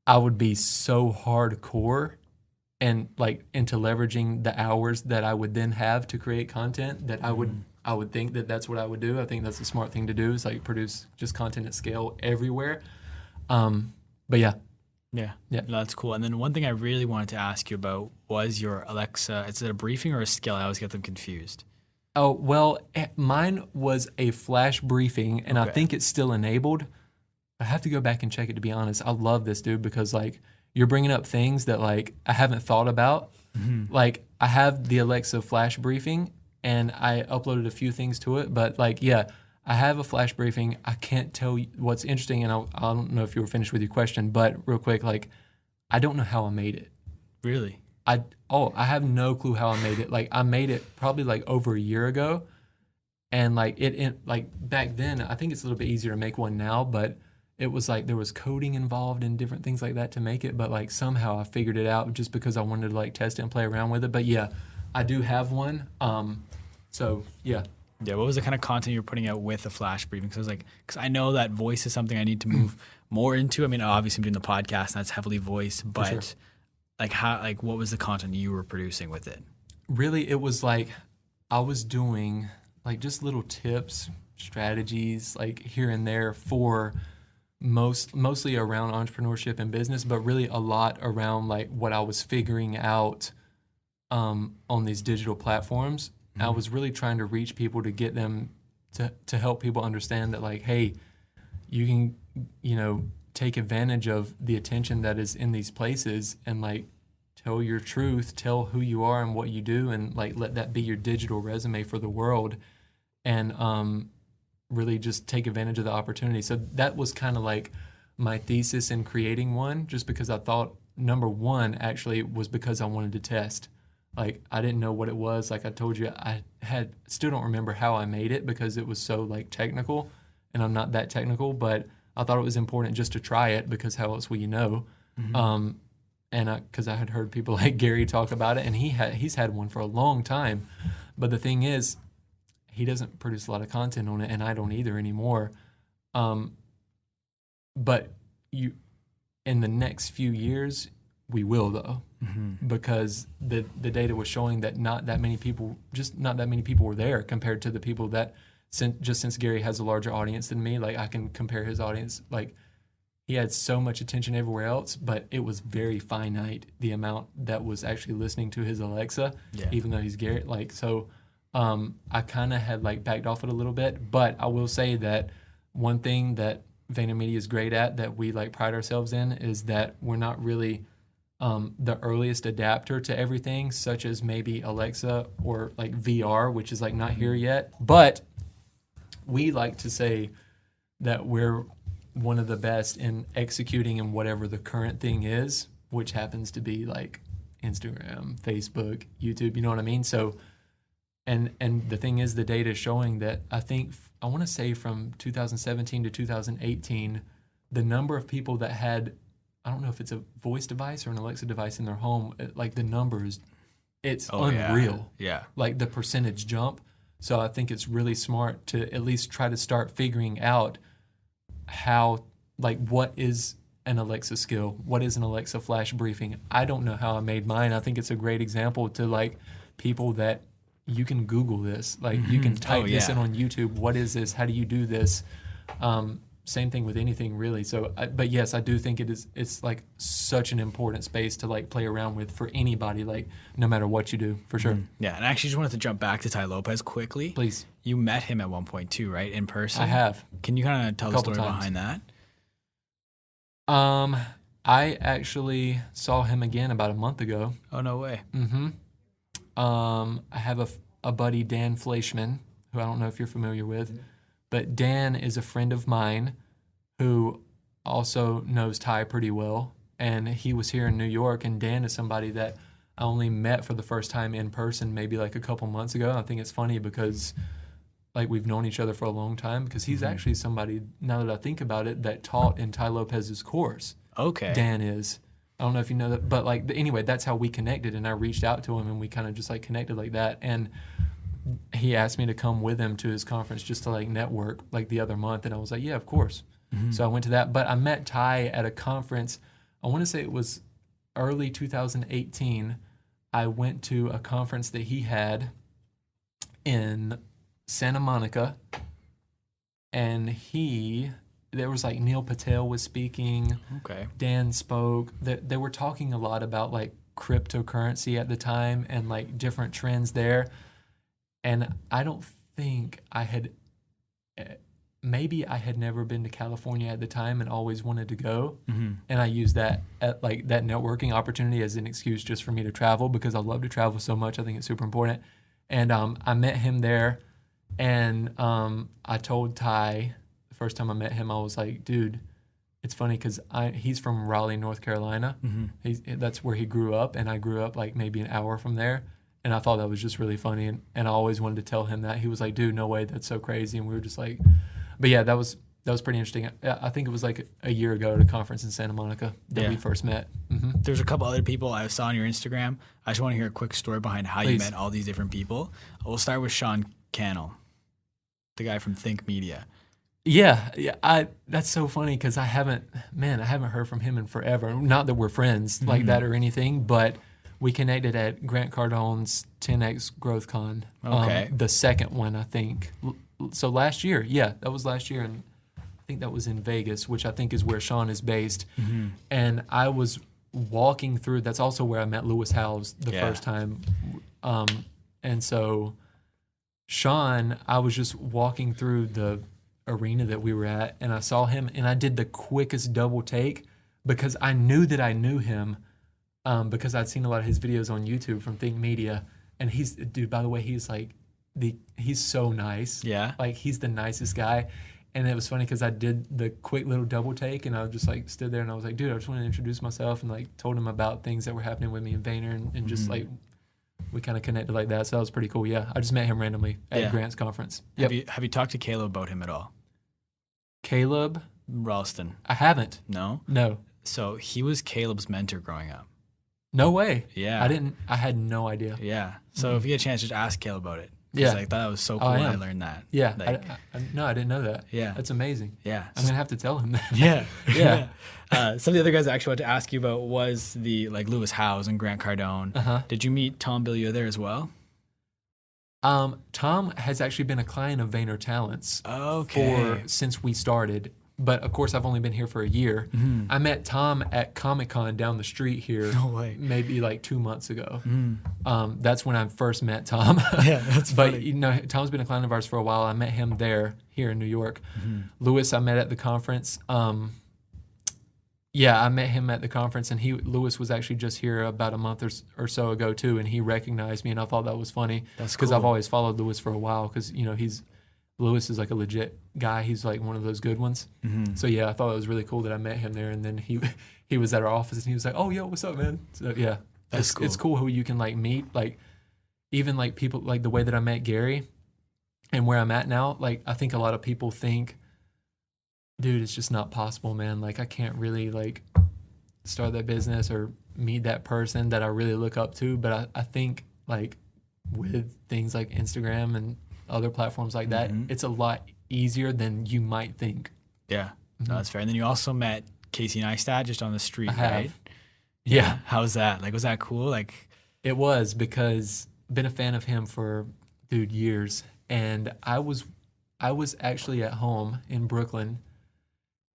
I would be so hardcore and like into leveraging the hours that I would then have to create content that I would think that that's what I would do. I think that's a smart thing to do is like produce just content at scale everywhere. But yeah. Yeah. Yeah. No, that's cool. And then one thing I really wanted to ask you about was your Alexa. Is it a briefing or a skill? I always get them confused. Oh, well, mine was a flash briefing, and I Okay. think it's still enabled. I have to go back and check it, to be honest. I love this, dude, because, like, you're bringing up things that, like, I haven't thought about. Like, I have the Alexa flash briefing, and I uploaded a few things to it. But, like, yeah, I have a flash briefing. I can't tell you what's interesting, and I don't know if you were finished with your question, but real quick, like, I don't know how I made it. Really? I have no clue how I made it. Like I made it probably like over a year ago, and like like back then I think it's a little bit easier to make one now, but it was like there was coding involved and different things like that to make it. But like somehow I figured it out just because I wanted to like test it and play around with it. But yeah, I do have one. So yeah. Yeah. What was the kind of content you're putting out with the flash briefing? Because I know that voice is something I need to move more into. I mean, obviously I'm doing the podcast and that's heavily voice, but sure. What was the content you were producing with it? Really, it was like I was doing like just little tips, strategies, like here and there for mostly around entrepreneurship and business, but really a lot around like what I was figuring out on these digital platforms. I was really trying to reach people to get them to help people understand that like, hey, you can, you know, take advantage of the attention that is in these places and like tell your truth, tell who you are and what you do, and like let that be your digital resume for the world, and really just take advantage of the opportunity. So that was kind of like my thesis in creating one, just because I thought number one actually was because I wanted to test. Like I didn't know what it was. Like I told you, I still don't remember how I made it because it was so like technical, and I'm not that technical, but I thought it was important just to try it because how else will you know? And because I had heard people like Gary talk about it, and he's had one for a long time. But the thing is, he doesn't produce a lot of content on it, and I don't either anymore. But in the next few years, we will though, because the data was showing that not that many people were there compared to the people that. Since Gary has a larger audience than me, like I can compare his audience. Like he had so much attention everywhere else, but it was very finite the amount that was actually listening to his Alexa, even though he's Gary. Like so, I kind of had like backed off it a little bit. But I will say that one thing that VaynerMedia is great at, that we like pride ourselves in, is that we're not really the earliest adapter to everything, such as maybe Alexa or like VR, which is like not here yet, but we like to say that we're one of the best in executing in whatever the current thing is, which happens to be like Instagram, Facebook, YouTube, you know what I mean? So, and the thing is, the data is showing that I want to say from 2017 to 2018, the number of people that had, I don't know if it's a voice device or an Alexa device in their home, like the numbers, it's unreal. Yeah. Like the percentage jump. So I think it's really smart to at least try to start figuring out how, like, what is an Alexa skill? What is an Alexa flash briefing? I don't know how I made mine. I think it's a great example to, like, people that you can Google this. Like, you can type this in on YouTube. What is this? How do you do this? Same thing with anything, really. So, but yes, I do think it's like such an important space to like play around with for anybody, like no matter what you do, for sure. Yeah, and I actually just wanted to jump back to Tai Lopez quickly. Please. You met him at one point too, right? In person? I have. Can you kind of tell the story behind that? I actually saw him again about a month ago. Oh, no way. I have a buddy, Dan Fleischman, who I don't know if you're familiar with. But Dan is a friend of mine who also knows Tai pretty well. And he was here in New York. And Dan is somebody that I only met for the first time in person maybe like a couple months ago. And I think it's funny because like we've known each other for a long time, because he's actually somebody, now that I think about it, that taught in Tai Lopez's course. Okay. Dan is. I don't know if you know that. But like anyway, that's how we connected. And I reached out to him and we kind of just like connected like that. And he asked me to come with him to his conference just to like network like the other month. And I was like, yeah, of course. So I went to that. But I met Tai at a conference. I want to say it was early 2018. I went to a conference that he had in Santa Monica. And there was like Neil Patel was speaking. Okay. Dan spoke. They were talking a lot about like cryptocurrency at the time and like different trends there. And I don't think maybe I had never been to California at the time and always wanted to go. And I used that like that networking opportunity as an excuse just for me to travel, because I love to travel so much. I think it's super important. And I met him there, and I told Tai the first time I met him, I was like, dude, it's funny because he's from Raleigh, North Carolina. That's where he grew up, and I grew up like maybe an hour from there. And I thought that was just really funny, and I always wanted to tell him that. He was like, dude, no way, that's so crazy. And we were just like, but yeah, that was pretty interesting. I think it was like a year ago at a conference in Santa Monica that we first met. There's a couple other people I saw on your Instagram. I just want to hear a quick story behind how you met all these different people. We'll start with Sean Cannell, the guy from Think Media. Yeah. That's so funny because I haven't heard from him in forever. Not that we're friends like that or anything, but we connected at Grant Cardone's 10X Growth Con. Okay. The second one, I think. So last year. Yeah, that was last year. And I think that was in Vegas, which I think is where Sean is based. And I was walking through, that's also where I met Lewis Howes the first time. And so Sean, I was just walking through the arena that we were at, and I saw him, and I did the quickest double take because I knew that I knew him. Because I'd seen a lot of his videos on YouTube from Think Media, and dude, by the way, he's like, he's so nice. Yeah. Like, he's the nicest guy. And it was funny because I did the quick little double take, and I just like stood there and I was like, dude, I just want to introduce myself, and like told him about things that were happening with me in Vayner, and just like, we kind of connected like that. So that was pretty cool. Yeah. I just met him randomly at Grant's conference. Yep. Have you talked to Caleb about him at all? Caleb? Ralston. I haven't. No? No. So he was Caleb's mentor growing up. No way. Yeah. I had no idea. Yeah. So if you get a chance, just ask Caleb about it. Yeah. I thought that was so cool when I learned that. Yeah. Like, I didn't know that. Yeah. That's amazing. Yeah. I'm going to have to tell him that. Yeah. Yeah. Some of the other guys I actually wanted to ask you about was the like Lewis Howes and Grant Cardone. Did you meet Tom Bilyeu there as well? Tom has actually been a client of VaynerTalent's since we started. But of course, I've only been here for a year. I met Tom at Comic-Con down the street here. No way. Maybe like 2 months ago. That's when I first met Tom. Yeah, that's funny. But you know, Tom's been a client of ours for a while. I met him here in New York. Lewis, I met at the conference. I met him at the conference, and Lewis was actually just here about a month or so ago too, and he recognized me, and I thought that was funny. That's because cool. I've always followed Lewis for a while, because you know Lewis is like a legit guy. He's like one of those good ones. Mm-hmm. So yeah, I thought it was really cool that I met him there. And then he was at our office and he was like, "Oh, yo, what's up, man?" So yeah, That's cool. It's cool who you can like meet, like even like people like the way that I met Gary and where I'm at now. Like I think a lot of people think, dude, it's just not possible, man. Like I can't really like start that business or meet that person that I really look up to. But I think like with things like Instagram and other platforms like that, it's a lot easier than you might think. Yeah, no, that's fair. And then you also met Casey Neistat just on the street, right? Yeah. How was that? Like, was that cool? Like, it was, because I've been a fan of him for, dude, years. And I was actually at home in Brooklyn,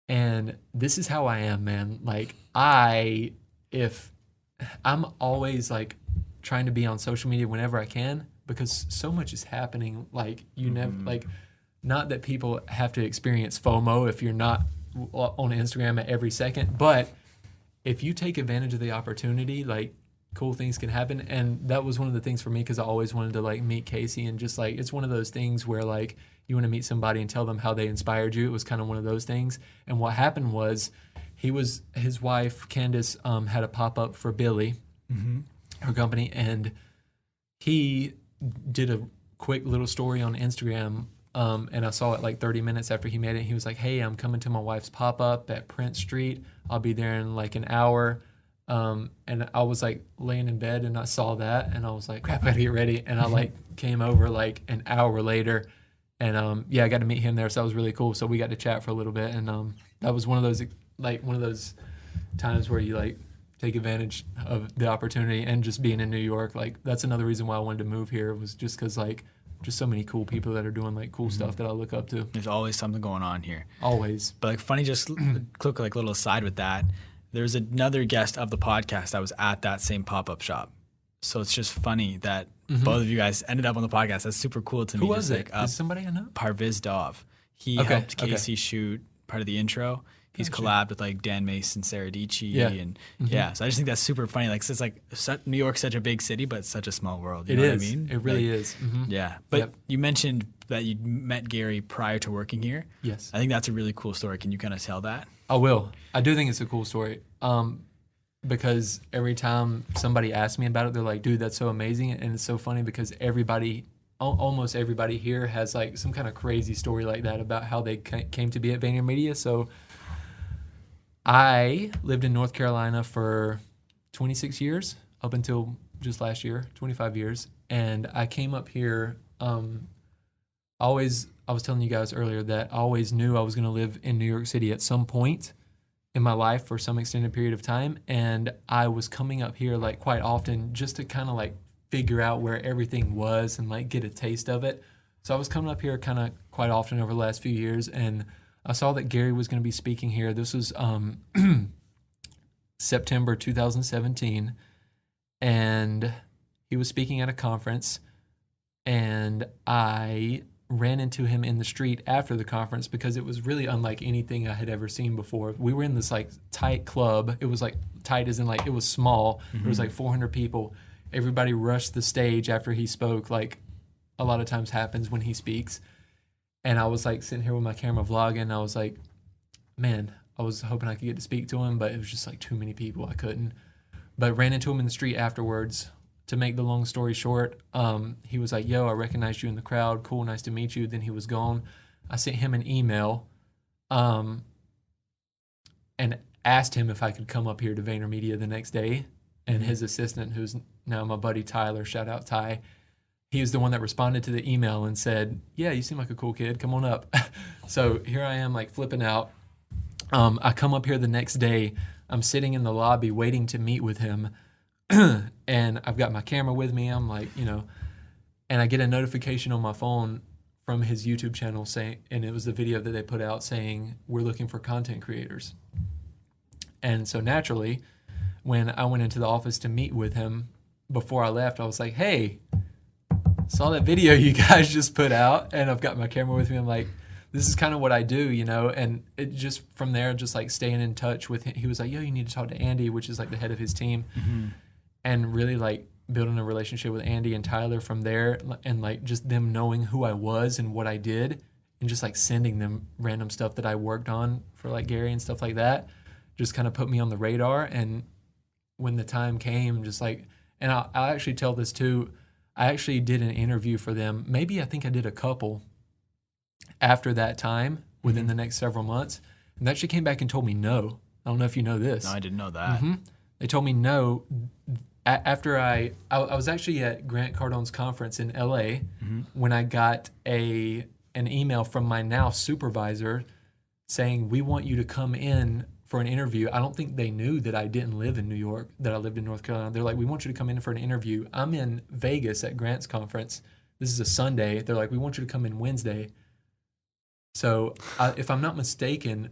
and this is how I am, man. Like if I'm always like trying to be on social media whenever I can, because so much is happening. Like you never like, not that people have to experience FOMO if you're not on Instagram at every second, but if you take advantage of the opportunity, like cool things can happen. And that was one of the things for me, because I always wanted to like meet Casey, and just like it's one of those things where like you want to meet somebody and tell them how they inspired you. It was kind of one of those things. And what happened was his wife Candace had a pop-up for Billy, her company, and he did a quick little story on Instagram, and I saw it like 30 minutes after he made it. He was like, "Hey, I'm coming to my wife's pop-up at Prince Street. I'll be there in like an hour." And I was like laying in bed and I saw that and I was like, crap, I gotta get ready. And I like came over like an hour later, and yeah, I got to meet him there. So that was really cool. So we got to chat for a little bit, and that was one of those times where you like take advantage of the opportunity. And just being in New York, like that's another reason why I wanted to move here, was just because like just so many cool people that are doing like cool stuff that I look up to. There's always something going on here. Always. But like funny, just quick like little aside with that. There's another guest of the podcast that was at that same pop-up shop. So it's just funny that both of you guys ended up on the podcast. That's super cool to me. Who was it? Like, is somebody I know? Parviz Dov. He helped Casey shoot part of the intro. He's collabed with like Dan Mason, Sarah Dici, and so I just think that's super funny. Like, it's like New York's such a big city, but it's such a small world. You know what I mean? It really is. Yeah. But you mentioned that you met Gary prior to working here. Yes. I think that's a really cool story. Can you kind of tell that? I will. I do think it's a cool story. Because every time somebody asks me about it, they're like, dude, that's so amazing. And it's so funny because almost everybody here has like some kind of crazy story like that about how they came to be at VaynerMedia. So I lived in North Carolina for 26 years, up until just last year, 25 years. And I came up here, I was telling you guys earlier that I always knew I was going to live in New York City at some point in my life for some extended period of time. And I was coming up here like quite often just to kind of like figure out where everything was and like get a taste of it. So I was coming up here kind of quite often over the last few years, and I saw that Gary was going to be speaking here. This was September 2017, and he was speaking at a conference, and I ran into him in the street after the conference because it was really unlike anything I had ever seen before. We were in this like tight club. It was like tight as in like it was small. There was like 400 people. Everybody rushed the stage after he spoke, like a lot of times happens when he speaks. And I was like sitting here with my camera vlogging. I was like, man, I was hoping I could get to speak to him, but it was just like too many people. I couldn't. But ran into him in the street afterwards. To make the long story short, he was like, yo, I recognized you in the crowd. Cool, nice to meet you. Then he was gone. I sent him an email and asked him if I could come up here to VaynerMedia the next day. And his assistant, who's now my buddy Tyler, shout out Ty, he was the one that responded to the email and said, yeah, you seem like a cool kid. Come on up. So here I am like flipping out. I come up here the next day. I'm sitting in the lobby waiting to meet with him. And I've got my camera with me. I'm like, and I get a notification on my phone from his YouTube channel saying, and it was the video that they put out saying, we're looking for content creators. And so naturally, when I went into the office to meet with him before I left, I was like, hey, saw that video you guys just put out, and I've got my camera with me. I'm like, this is kind of what I do, and it just from there, just like staying in touch with him. He was like, yo, you need to talk to Andy, which is like the head of his team. And really like building a relationship with Andy and Tyler from there, and like just them knowing who I was and what I did, and just like sending them random stuff that I worked on for like Gary and stuff like that, just kind of put me on the radar. And when the time came, just like, and I'll actually tell this too, I actually did an interview for them. Maybe I think I did a couple after that time within the next several months. And they actually came back and told me no. I don't know if you know this. No, I didn't know that. They told me no after I was actually at Grant Cardone's conference in LA when I got an email from my now supervisor saying, we want you to come in for an interview. I don't think they knew that I didn't live in New York, that I lived in North Carolina. They're like, we want you to come in for an interview. I'm in Vegas at Grant's conference. This is a Sunday. They're like, we want you to come in Wednesday. So if I'm not mistaken,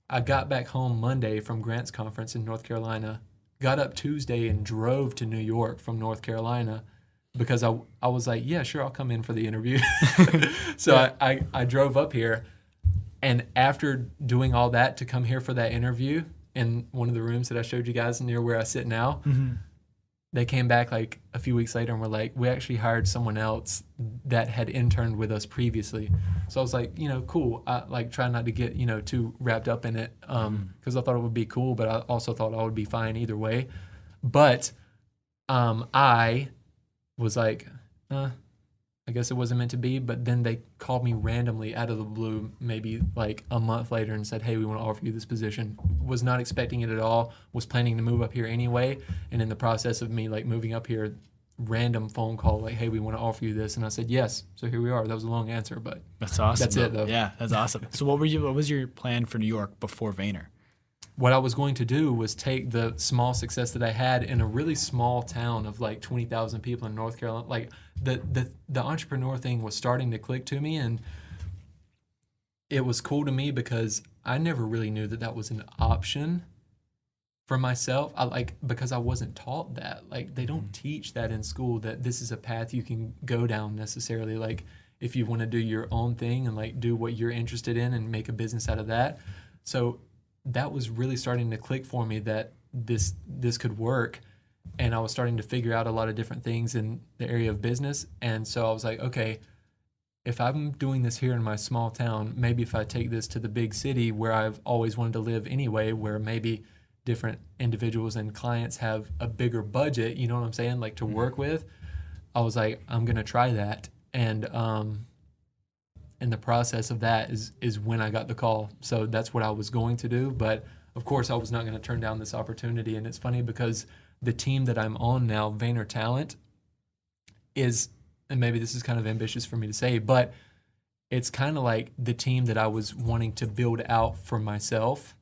I got back home Monday from Grant's conference in North Carolina, got up Tuesday and drove to New York from North Carolina because I was like, yeah, sure, I'll come in for the interview. So I drove up here. And after doing all that to come here for that interview in one of the rooms that I showed you guys near where I sit now, they came back like a few weeks later and were like, we actually hired someone else that had interned with us previously. So I was like, cool. I like try not to get, too wrapped up in it because I thought it would be cool, but I also thought I would be fine either way. But I was like, I guess it wasn't meant to be, but then they called me randomly out of the blue, maybe like a month later, and said, hey, we want to offer you this position. Was not expecting it at all, was planning to move up here anyway. And in the process of me like moving up here, random phone call, like, hey, we want to offer you this. And I said, yes. So here we are. That was a long answer, but that's awesome. That's it though. Yeah, that's awesome. So what was your plan for New York before Vayner? What I was going to do was take the small success that I had in a really small town of like 20,000 people in North Carolina. Like the entrepreneur thing was starting to click to me, and it was cool to me because I never really knew that was an option for myself. Because I wasn't taught that. Like they don't teach that in school, that this is a path you can go down necessarily. Like if you want to do your own thing and like do what you're interested in and make a business out of that. So that was really starting to click for me that this could work. And I was starting to figure out a lot of different things in the area of business. And so I was like, okay, if I'm doing this here in my small town, maybe if I take this to the big city where I've always wanted to live anyway, where maybe different individuals and clients have a bigger budget, you know what I'm saying, like to work with, I was like, I'm going to try that. And in the process of that is when I got the call. So that's what I was going to do. But of course, I was not going to turn down this opportunity. And it's funny because the team that I'm on now, VaynerTalent, is, and maybe this is kind of ambitious for me to say, but it's kind of like the team that I was wanting to build out for myself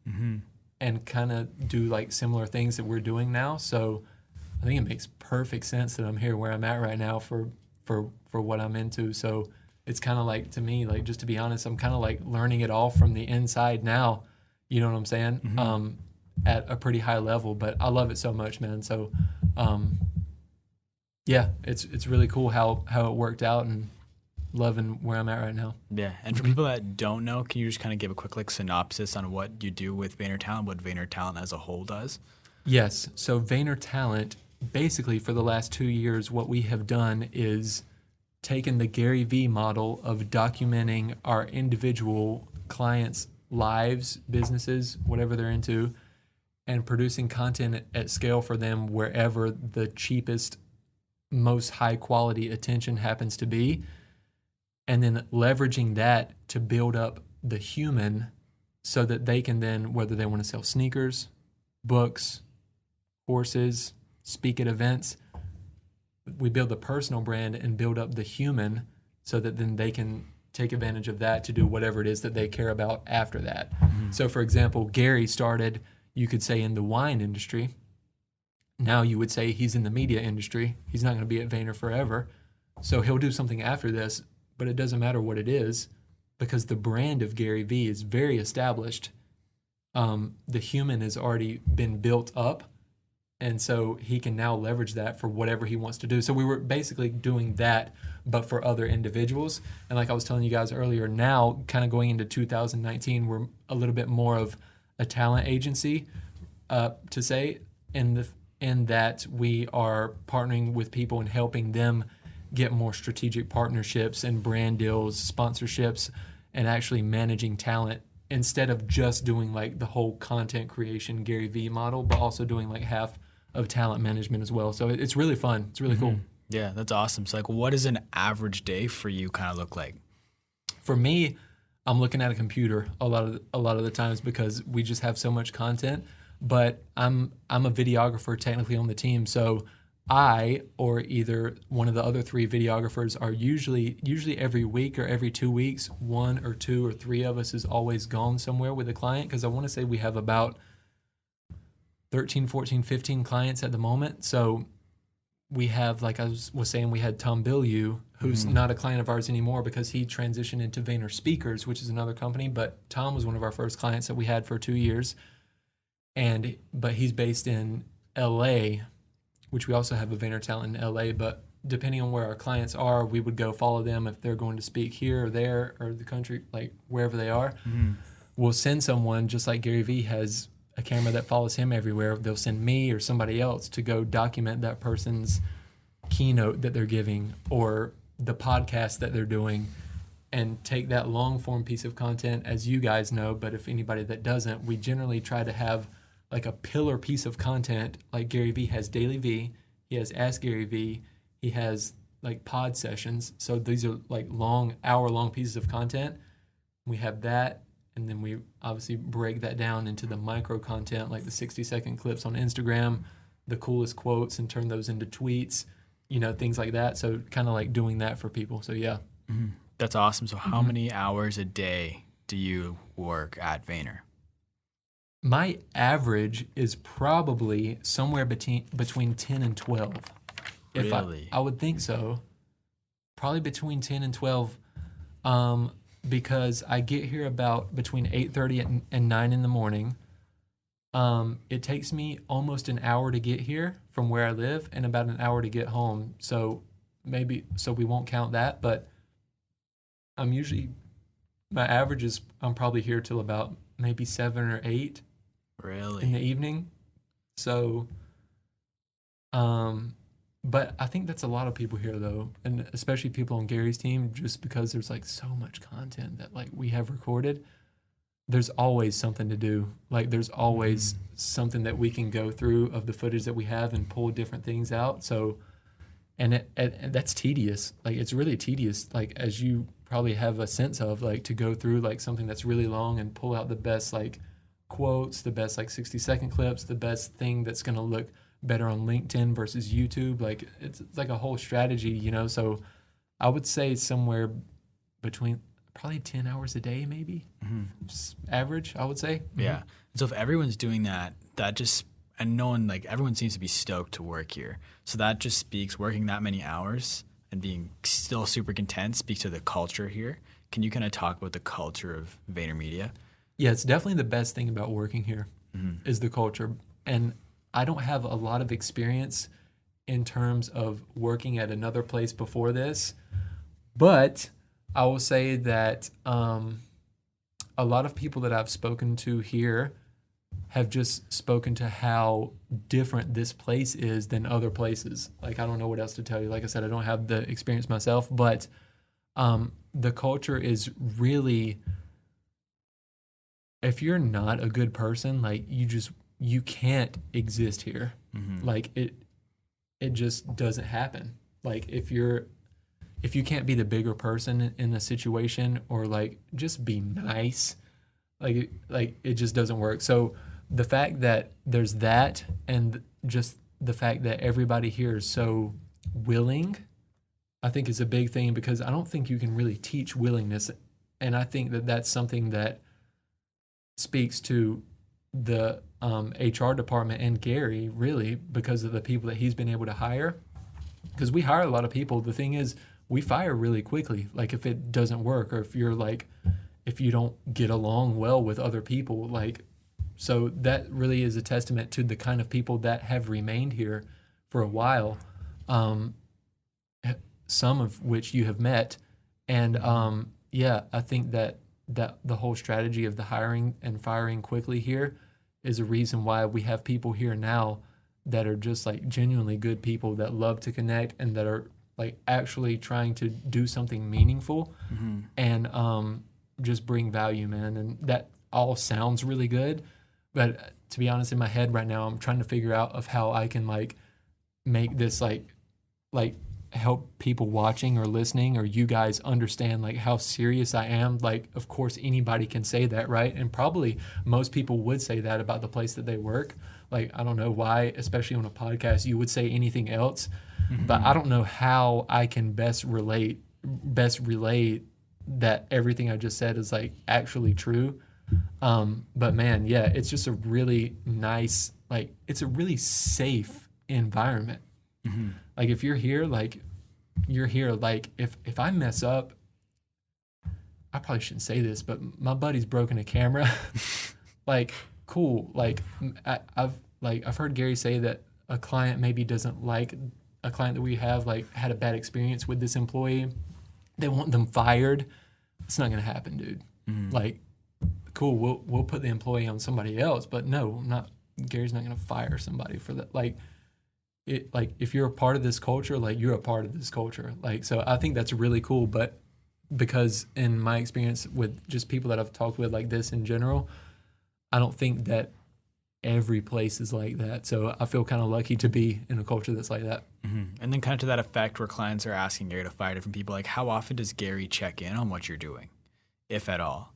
and kind of do like similar things that we're doing now. So I think it makes perfect sense that I'm here where I'm at right now for what I'm into. So it's kind of like, to me, like, just to be honest, I'm kind of like learning it all from the inside now, you know what I'm saying? At a pretty high level, but I love it so much, man. So, yeah, it's really cool how it worked out, and loving where I'm at right now. Yeah. And for people that don't know, can you just kind of give a quick like synopsis on what you do with VaynerTalent, what VaynerTalent as a whole does? Yes. So VaynerTalent, basically for the last 2 years, what we have done is taken the GaryVee model of documenting our individual clients' lives, businesses, whatever they're into, and producing content at scale for them wherever the cheapest, most high quality attention happens to be, and then leveraging that to build up the human so that they can then, whether they want to sell sneakers, books, courses, speak at events, we build the personal brand and build up the human so that then they can take advantage of that to do whatever it is that they care about after that. So for example, Gary started, you could say, in the wine industry. Now you would say he's in the media industry. He's not going to be at Vayner forever. So he'll do something after this, but it doesn't matter what it is because the brand of GaryVee is very established. The human has already been built up, and so he can now leverage that for whatever he wants to do. So we were basically doing that, but for other individuals. And like I was telling you guys earlier, now kind of going into 2019, we're a little bit more of a talent agency, to say, in in that we are partnering with people and helping them get more strategic partnerships and brand deals, sponsorships, and actually managing talent instead of just doing like the whole content creation GaryVee model, but also doing like half of talent management as well. So it's really fun. It's really cool. Yeah, that's awesome. So like, what does an average day for you kind of look like? For me, I'm looking at a computer a lot of the times because we just have so much content. But I'm a videographer technically on the team, so I or either one of the other 3 videographers are usually every week or every 2 weeks, 1 or 2 or 3 of us is always gone somewhere with a client, because I want to say we have about 13, 14, 15 clients at the moment. So we have, like I was saying, we had Tom Bilyeu, who's not a client of ours anymore because he transitioned into Vayner Speakers, which is another company. But Tom was one of our first clients that we had for 2 years. But he's based in LA, which we also have a VaynerTalent in LA. But depending on where our clients are, we would go follow them if they're going to speak here or there or the country, like wherever they are. We'll send someone, just like GaryVee has a camera that follows him everywhere. They'll send me or somebody else to go document that person's keynote that they're giving or the podcast that they're doing, and take that long form piece of content, as you guys know. But if anybody that doesn't, we generally try to have like a pillar piece of content. Like GaryVee has Daily V, he has Ask GaryVee, he has like pod sessions. So these are like hour-long pieces of content. We have that, and then we obviously break that down into the micro content, like the 60-second clips on Instagram, the coolest quotes, and turn those into tweets, things like that. So kind of like doing that for people. So yeah. That's awesome. So how many hours a day do you work at Vayner? My average is probably somewhere between 10 and 12. Really? I would think so. Probably between 10 and 12, because I get here about between 8:30 and 9 in the morning. It takes me almost an hour to get here from where I live and about an hour to get home. So we won't count that, but my average is I'm probably here till about maybe 7 or 8. Really? In the evening. So, but I think that's a lot of people here though, and especially people on Gary's team, just because there's like so much content that like we have recorded. There's always something to do. Like there's always something that we can go through of the footage that we have and pull different things out. So, and that's tedious. Like it's really tedious. Like as you probably have a sense of, like to go through like something that's really long and pull out the best like quotes, the best like 60-second clips, the best thing that's going to look better on LinkedIn versus YouTube. Like it's like a whole strategy, So I would say somewhere between probably 10 hours a day, maybe average, I would say. Yeah. So if everyone's doing that just, and no one, like everyone seems to be stoked to work here. So that just speaks, working that many hours and being still super content speaks to the culture here. Can you kind of talk about the culture of VaynerMedia? Yeah, it's definitely the best thing about working here is the culture. And I don't have a lot of experience in terms of working at another place before this, but I will say that a lot of people that I've spoken to here have just spoken to how different this place is than other places. Like, I don't know what else to tell you. Like I said, I don't have the experience myself, but the culture is really, if you're not a good person, like you can't exist here. Like it just doesn't happen. Like if you can't be the bigger person in a situation, or like just be nice, like it just doesn't work. So the fact that there's that, and just the fact that everybody here is so willing, I think is a big thing, because I don't think you can really teach willingness. And I think that that's something that speaks to the HR department and Gary, really, because of the people that he's been able to hire. Because we hire a lot of people. The thing is, we fire really quickly. Like if it doesn't work, or if you don't get along well with other people, like, so that really is a testament to the kind of people that have remained here for a while, some of which you have met. And I think that the whole strategy of the hiring and firing quickly here is a reason why we have people here now that are just like genuinely good people that love to connect and that are like actually trying to do something meaningful and just bring value, man. And that all sounds really good, but to be honest, in my head right now, I'm trying to figure out of how I can like make this like help people watching or listening or you guys understand like how serious I am. Like, of course, anybody can say that, right? And probably most people would say that about the place that they work. Like, I don't know why, especially on a podcast, you would say anything else, but I don't know how I can best relate that everything I just said is like actually true. But man, yeah, it's just a really nice, like, it's a really safe environment. Like, if you're here, like, you're here. Like, if I mess up, I probably shouldn't say this, but my buddy's broken a camera. Like, cool. Like, I've heard Gary say that a client maybe doesn't like a client that we have, like, had a bad experience with this employee. They want them fired. It's not gonna happen, dude. Like, cool. We'll put the employee on somebody else, but no, Gary's not gonna fire somebody for that. Like, if you're a part of this culture, like, you're a part of this culture. Like, so I think that's really cool. But because in my experience with just people that I've talked with like this in general, I don't think that every place is like that. So I feel kind of lucky to be in a culture that's like that. And then kind of to that effect where clients are asking Gary to fire different people, like, how often does Gary check in on what you're doing, if at all?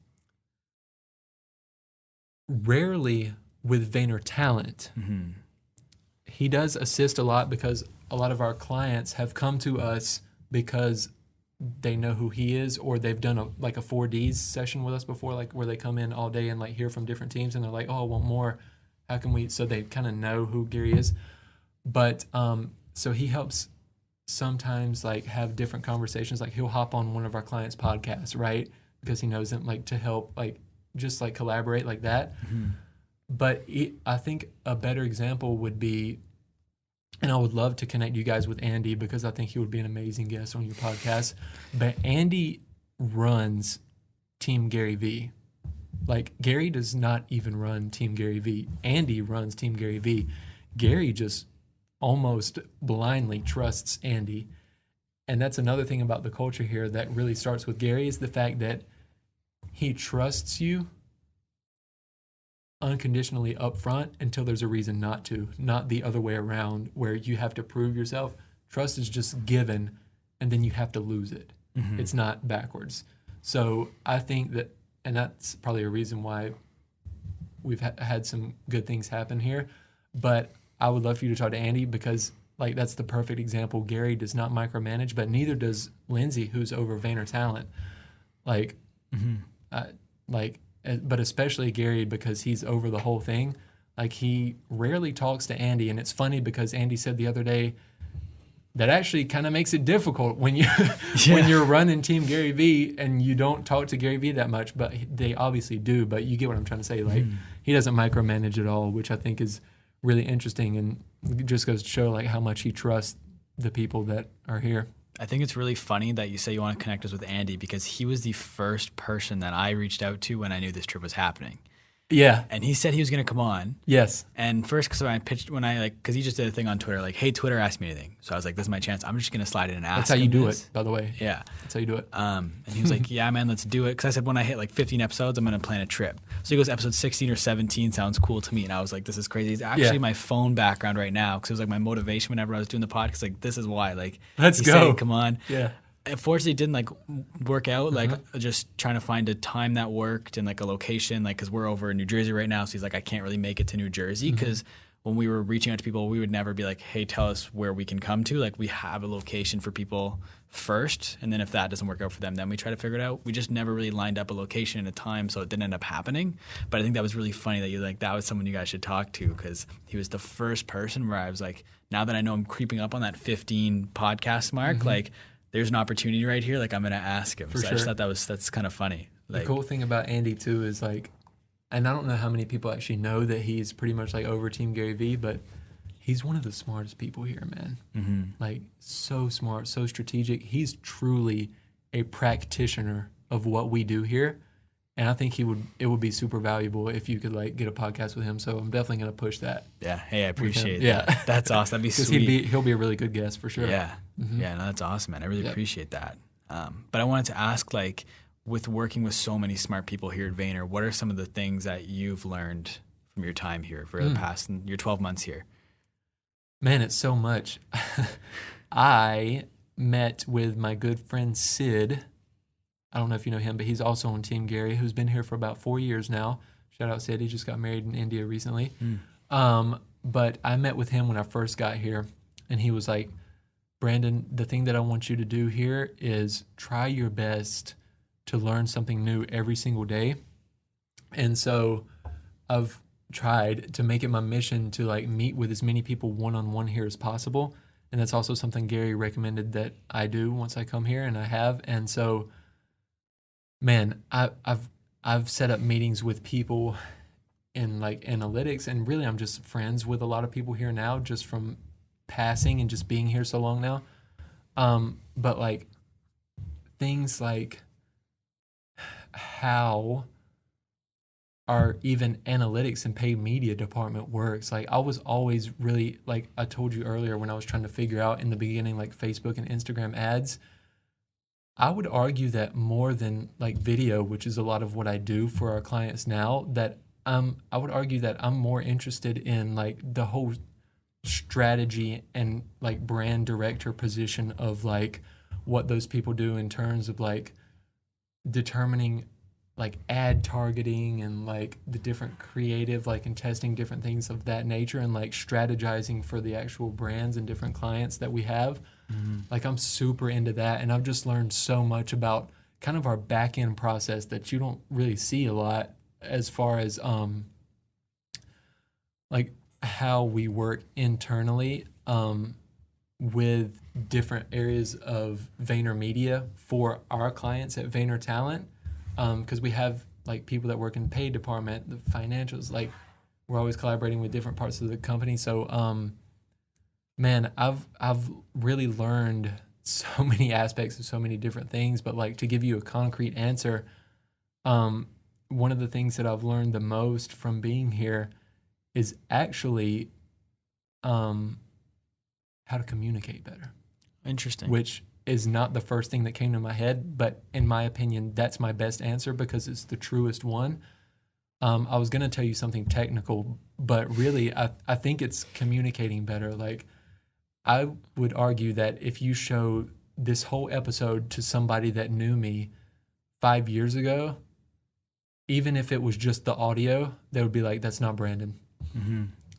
Rarely with VaynerTalent. He does assist a lot because a lot of our clients have come to us because they know who he is, or they've done a 4Ds session with us before, like where they come in all day and like hear from different teams and they're like, oh, I want more. How can we? So they kind of know who Gary is. But so he helps sometimes like have different conversations. Like, he'll hop on one of our clients' podcasts, right? Because he knows them, like, to help like just like collaborate like that. But I think a better example would be, and I would love to connect you guys with Andy because I think he would be an amazing guest on your podcast. But Andy runs Team GaryVee. Like, Gary does not even run Team GaryVee. Andy runs Team GaryVee. Gary just almost blindly trusts Andy. And that's another thing about the culture here that really starts with Gary, is the fact that he trusts you unconditionally up front until there's a reason not to, not the other way around where you have to prove yourself. Trust is just given and then you have to lose it. It's not backwards. So I think that, and that's probably a reason why we've had some good things happen here, but I would love for you to talk to Andy because, like, that's the perfect example. Gary does not micromanage, but neither does Lindsay, who's over VaynerTalent. Like, but especially Gary, because he's over the whole thing. Like, he rarely talks to Andy, and it's funny because Andy said the other day that actually kind of makes it difficult when you when you're running Team GaryVee and you don't talk to GaryVee that much, but they obviously do. But you get what I'm trying to say. Like, he doesn't micromanage at all, which I think is really interesting, and it just goes to show like how much he trusts the people that are here. I think it's really funny that you say you want to connect us with Andy because he was the first person that I reached out to when I knew this trip was happening. Yeah. And he said he was going to come on. Yes. And first, because he just did a thing on Twitter, like, hey, Twitter, ask me anything. So I was like, this is my chance. I'm just going to slide in and ask. That's how you do it, by the way. Yeah. That's how you do it. And he was like, yeah, man, let's do it. Because I said, when I hit like 15 episodes, I'm going to plan a trip. So he goes, episode 16 or 17 sounds cool to me. And I was like, this is crazy. It's actually my phone background right now because it was like my motivation whenever I was doing the podcast. Like, this is why. Like, let's go. Saying, come on. Yeah. Unfortunately, it didn't like work out. Like, just trying to find a time that worked and like a location. Like, because we're over in New Jersey right now, so he's like, I can't really make it to New Jersey because when we were reaching out to people, we would never be like, hey, tell us where we can come to. Like, we have a location for people first, and then if that doesn't work out for them, then we try to figure it out. We just never really lined up a location and a time, so it didn't end up happening. But I think that was really funny that you like that was someone you guys should talk to because he was the first person where I was like, now that I know I'm creeping up on that 15 podcast mark, like, there's an opportunity right here. Like, I'm going to ask him. For so sure. I just thought that's kind of funny. Like, the cool thing about Andy too is like, and I don't know how many people actually know that he's pretty much like over Team GaryVee, but he's one of the smartest people here, man. Like, so smart, so strategic. He's truly a practitioner of what we do here. And I think it would be super valuable if you could like get a podcast with him. So I'm definitely going to push that. Yeah. Hey, I appreciate that. Yeah. That's awesome. That'd be sweet. He'll be a really good guest for sure. Yeah. Yeah. No, that's awesome, man. I really appreciate that. But I wanted to ask, like, with working with so many smart people here at Vayner, what are some of the things that you've learned from your time here for the past, your 12 months here? Man, it's so much. I met with my good friend Sid. I don't know if you know him, but he's also on Team Gary, who's been here for about 4 years now. Shout out Sid. He just got married in India recently. But I met with him when I first got here, and he was like, Brandon, the thing that I want you to do here is try your best to learn something new every single day. And so I've tried to make it my mission to like meet with as many people one-on-one here as possible. And that's also something Gary recommended that I do once I come here, and I have. And so, man, I've set up meetings with people in like analytics, and really I'm just friends with a lot of people here now just from passing and just being here so long now. But like things like how our even analytics and paid media department works. Like I was always really, like I told you earlier when I was trying to figure out in the beginning, like Facebook and Instagram ads, I would argue that more than like video, which is a lot of what I do for our clients now, that I would argue that I'm more interested in like the whole strategy and like brand director position of like what those people do in terms of like determining like ad targeting and like the different creative, like and testing different things of that nature, and like strategizing for the actual brands and different clients that we have. Like I'm super into that, and I've just learned so much about kind of our back end process that you don't really see a lot as far as like how we work internally with different areas of VaynerMedia for our clients at VaynerTalent, because we have like people that work in the paid department, the financials, like we're always collaborating with different parts of the company. So man, I've really learned so many aspects of so many different things, but like to give you a concrete answer, one of the things that I've learned the most from being here is actually how to communicate better. Interesting. Which is not the first thing that came to my head, but in my opinion, that's my best answer because it's the truest one. I was going to tell you something technical, but really I think it's communicating better. Like I would argue that if you show this whole episode to somebody that knew me 5 years ago, even if it was just the audio, they would be like, that's not Brandon.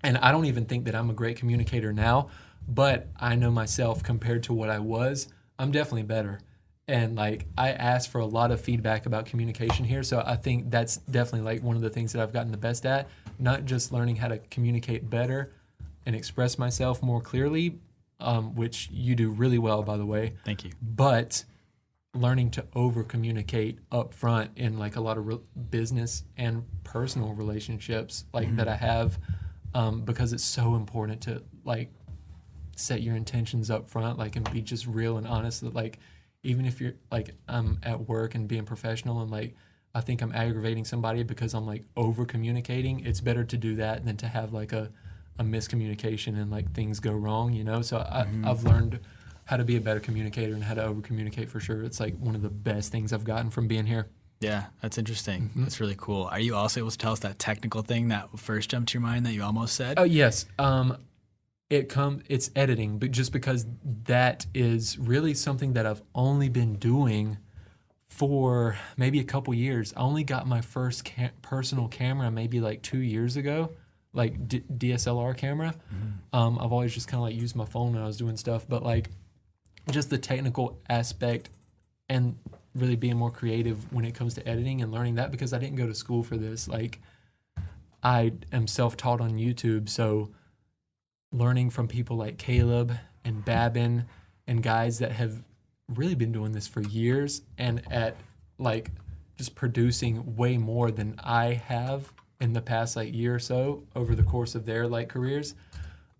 And I don't even think that I'm a great communicator now, but I know myself compared to what I was, I'm definitely better. And like I asked for a lot of feedback about communication here, so I think that's definitely like one of the things that I've gotten the best at, not just learning how to communicate better and express myself more clearly, which you do really well, by the way. Thank you. But learning to over communicate up front in like a lot of business and personal relationships like that I have, because it's so important to like set your intentions up front, like, and be just real and honest that like, even if you're like, I'm at work and being professional and like, I think I'm aggravating somebody because I'm like over communicating, it's better to do that than to have like a miscommunication and like things go wrong, you know? So I've learned how to be a better communicator and how to over communicate for sure. It's like one of the best things I've gotten from being here. Yeah, that's interesting. That's really cool. Are you also able to tell us that technical thing that first jumped to your mind that you almost said? Oh, yes. It's editing, but just because that is really something that I've only been doing for maybe a couple years. I only got my first personal camera maybe like 2 years ago, like DSLR camera. I've always just kind of like used my phone when I was doing stuff, but like just the technical aspect and really being more creative when it comes to editing and learning that, because I didn't go to school for this. Like I am self-taught on YouTube, so learning from people like Caleb and Babin and guys that have really been doing this for years and at like just producing way more than I have in the past like year or so over the course of their like careers.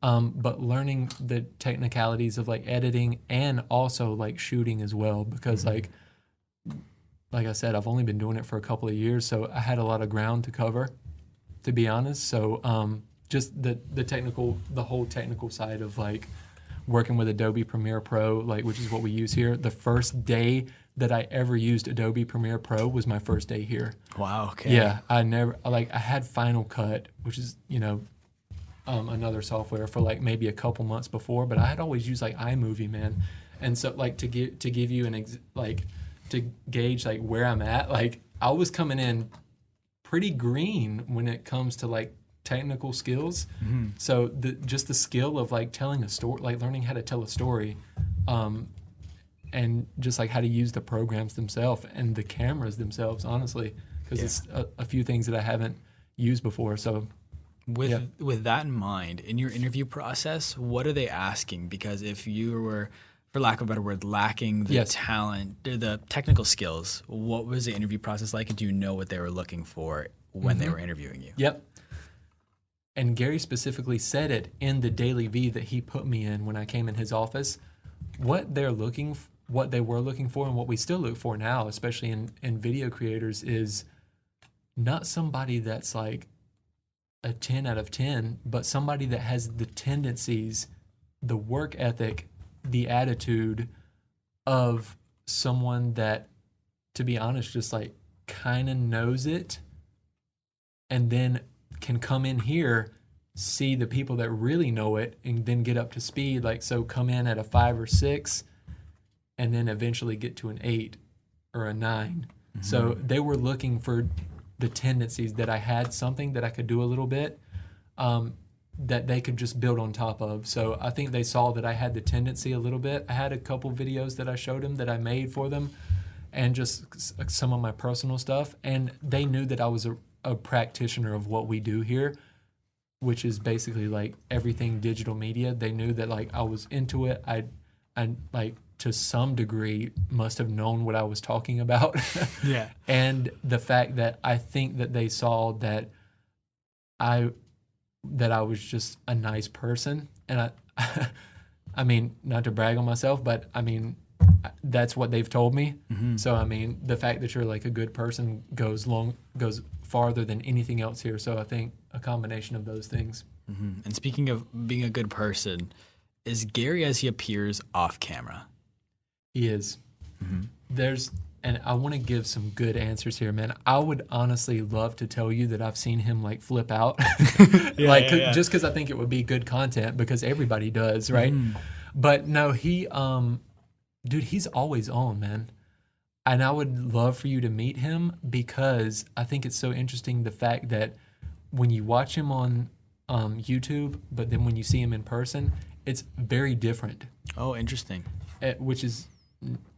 But learning the technicalities of like editing and also like shooting as well, because like like I said, I've only been doing it for a couple of years, so I had a lot of ground to cover, to be honest. So just the whole technical side of like working with Adobe Premiere Pro, like which is what we use here. The first day that I ever used Adobe Premiere Pro was my first day here. Wow. Okay. Yeah, I had Final Cut, which is another software for like maybe a couple months before, but I had always used like iMovie, man. And so like to give you to gauge like where I'm at, like I was coming in pretty green when it comes to like technical skills. Mm-hmm. So just the skill of like telling a story, like learning how to tell a story, and just like how to use the programs themselves and the cameras themselves, honestly, because it's a few things that I haven't used before. So with that in mind, in your interview process, what are they asking? Because if you were, for lack of a better word, lacking the talent, the technical skills, what was the interview process like? And do you know what they were looking for when they were interviewing you? Yep. And Gary specifically said it in the daily V that he put me in when I came in his office. What they were looking for, and what we still look for now, especially in video creators, is not somebody that's like a 10 out of 10, but somebody that has the tendencies, the work ethic, the attitude of someone that, to be honest, just like kind of knows it, and then can come in here, see the people that really know it, and then get up to speed. Like, so come in at a 5 or 6 and then eventually get to an 8 or a 9. Mm-hmm. So they were looking for the tendencies that I had, something that I could do a little bit, that they could just build on top of. So I think they saw that I had the tendency a little bit. I had a couple videos that I showed them that I made for them, and just some of my personal stuff. And they knew that I was a practitioner of what we do here, which is basically like everything digital media. They knew that like I was into it. I like to some degree must have known what I was talking about. Yeah. And the fact that I think that they saw that I was just a nice person. And I mean, not to brag on myself, but I mean, that's what they've told me. Mm-hmm. So, I mean, the fact that you're like a good person goes farther than anything else here. So I think a combination of those things. Mm-hmm. And speaking of being a good person, is Gary as he appears off camera? He is. Mm-hmm. And I want to give some good answers here, man. I would honestly love to tell you that I've seen him like flip out, just because I think it would be good content, because everybody does, right? Mm. But no, dude, he's always on, man. And I would love for you to meet him, because I think it's so interesting, the fact that when you watch him on YouTube, but then when you see him in person, it's very different. Oh, interesting. Which is,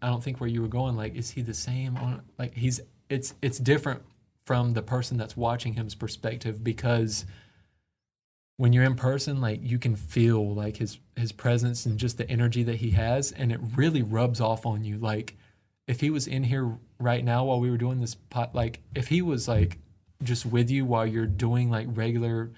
I don't think where you were going. Like, is he the same on? Like, it's different from the person that's watching him's perspective, because when you're in person, like you can feel like his presence and just the energy that he has, and it really rubs off on you. Like, if he was in here right now while we were doing this like if he was like just with you while you're doing like regular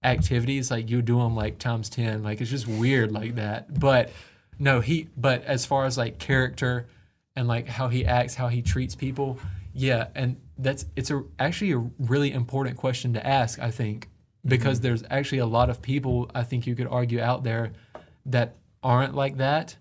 activities, like you do them like times 10. Like, it's just weird like that. But no, but as far as like character and like how he acts, how he treats people, yeah. And it's actually a really important question to ask, I think, because there's actually a lot of people, I think you could argue, out there that aren't like that.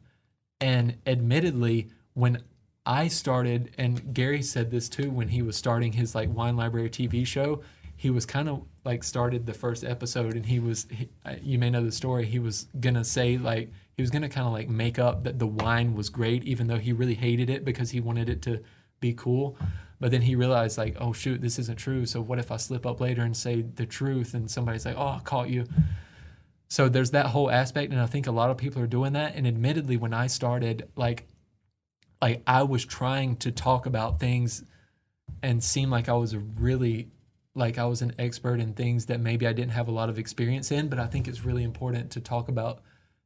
And admittedly, when I started, and Gary said this too, when he was starting his like Wine Library TV show, he was kind of like started the first episode, and you may know the story, he was gonna say like, he was gonna kind of like make up that the wine was great, even though he really hated it because he wanted it to be cool. But then he realized like, oh shoot, this isn't true. So what if I slip up later and say the truth, and somebody's like, oh, I caught you. So there's that whole aspect, and I think a lot of people are doing that. And admittedly, when I started, like I was trying to talk about things and seem like I was I was an expert in things that maybe I didn't have a lot of experience in. But I think it's really important to talk about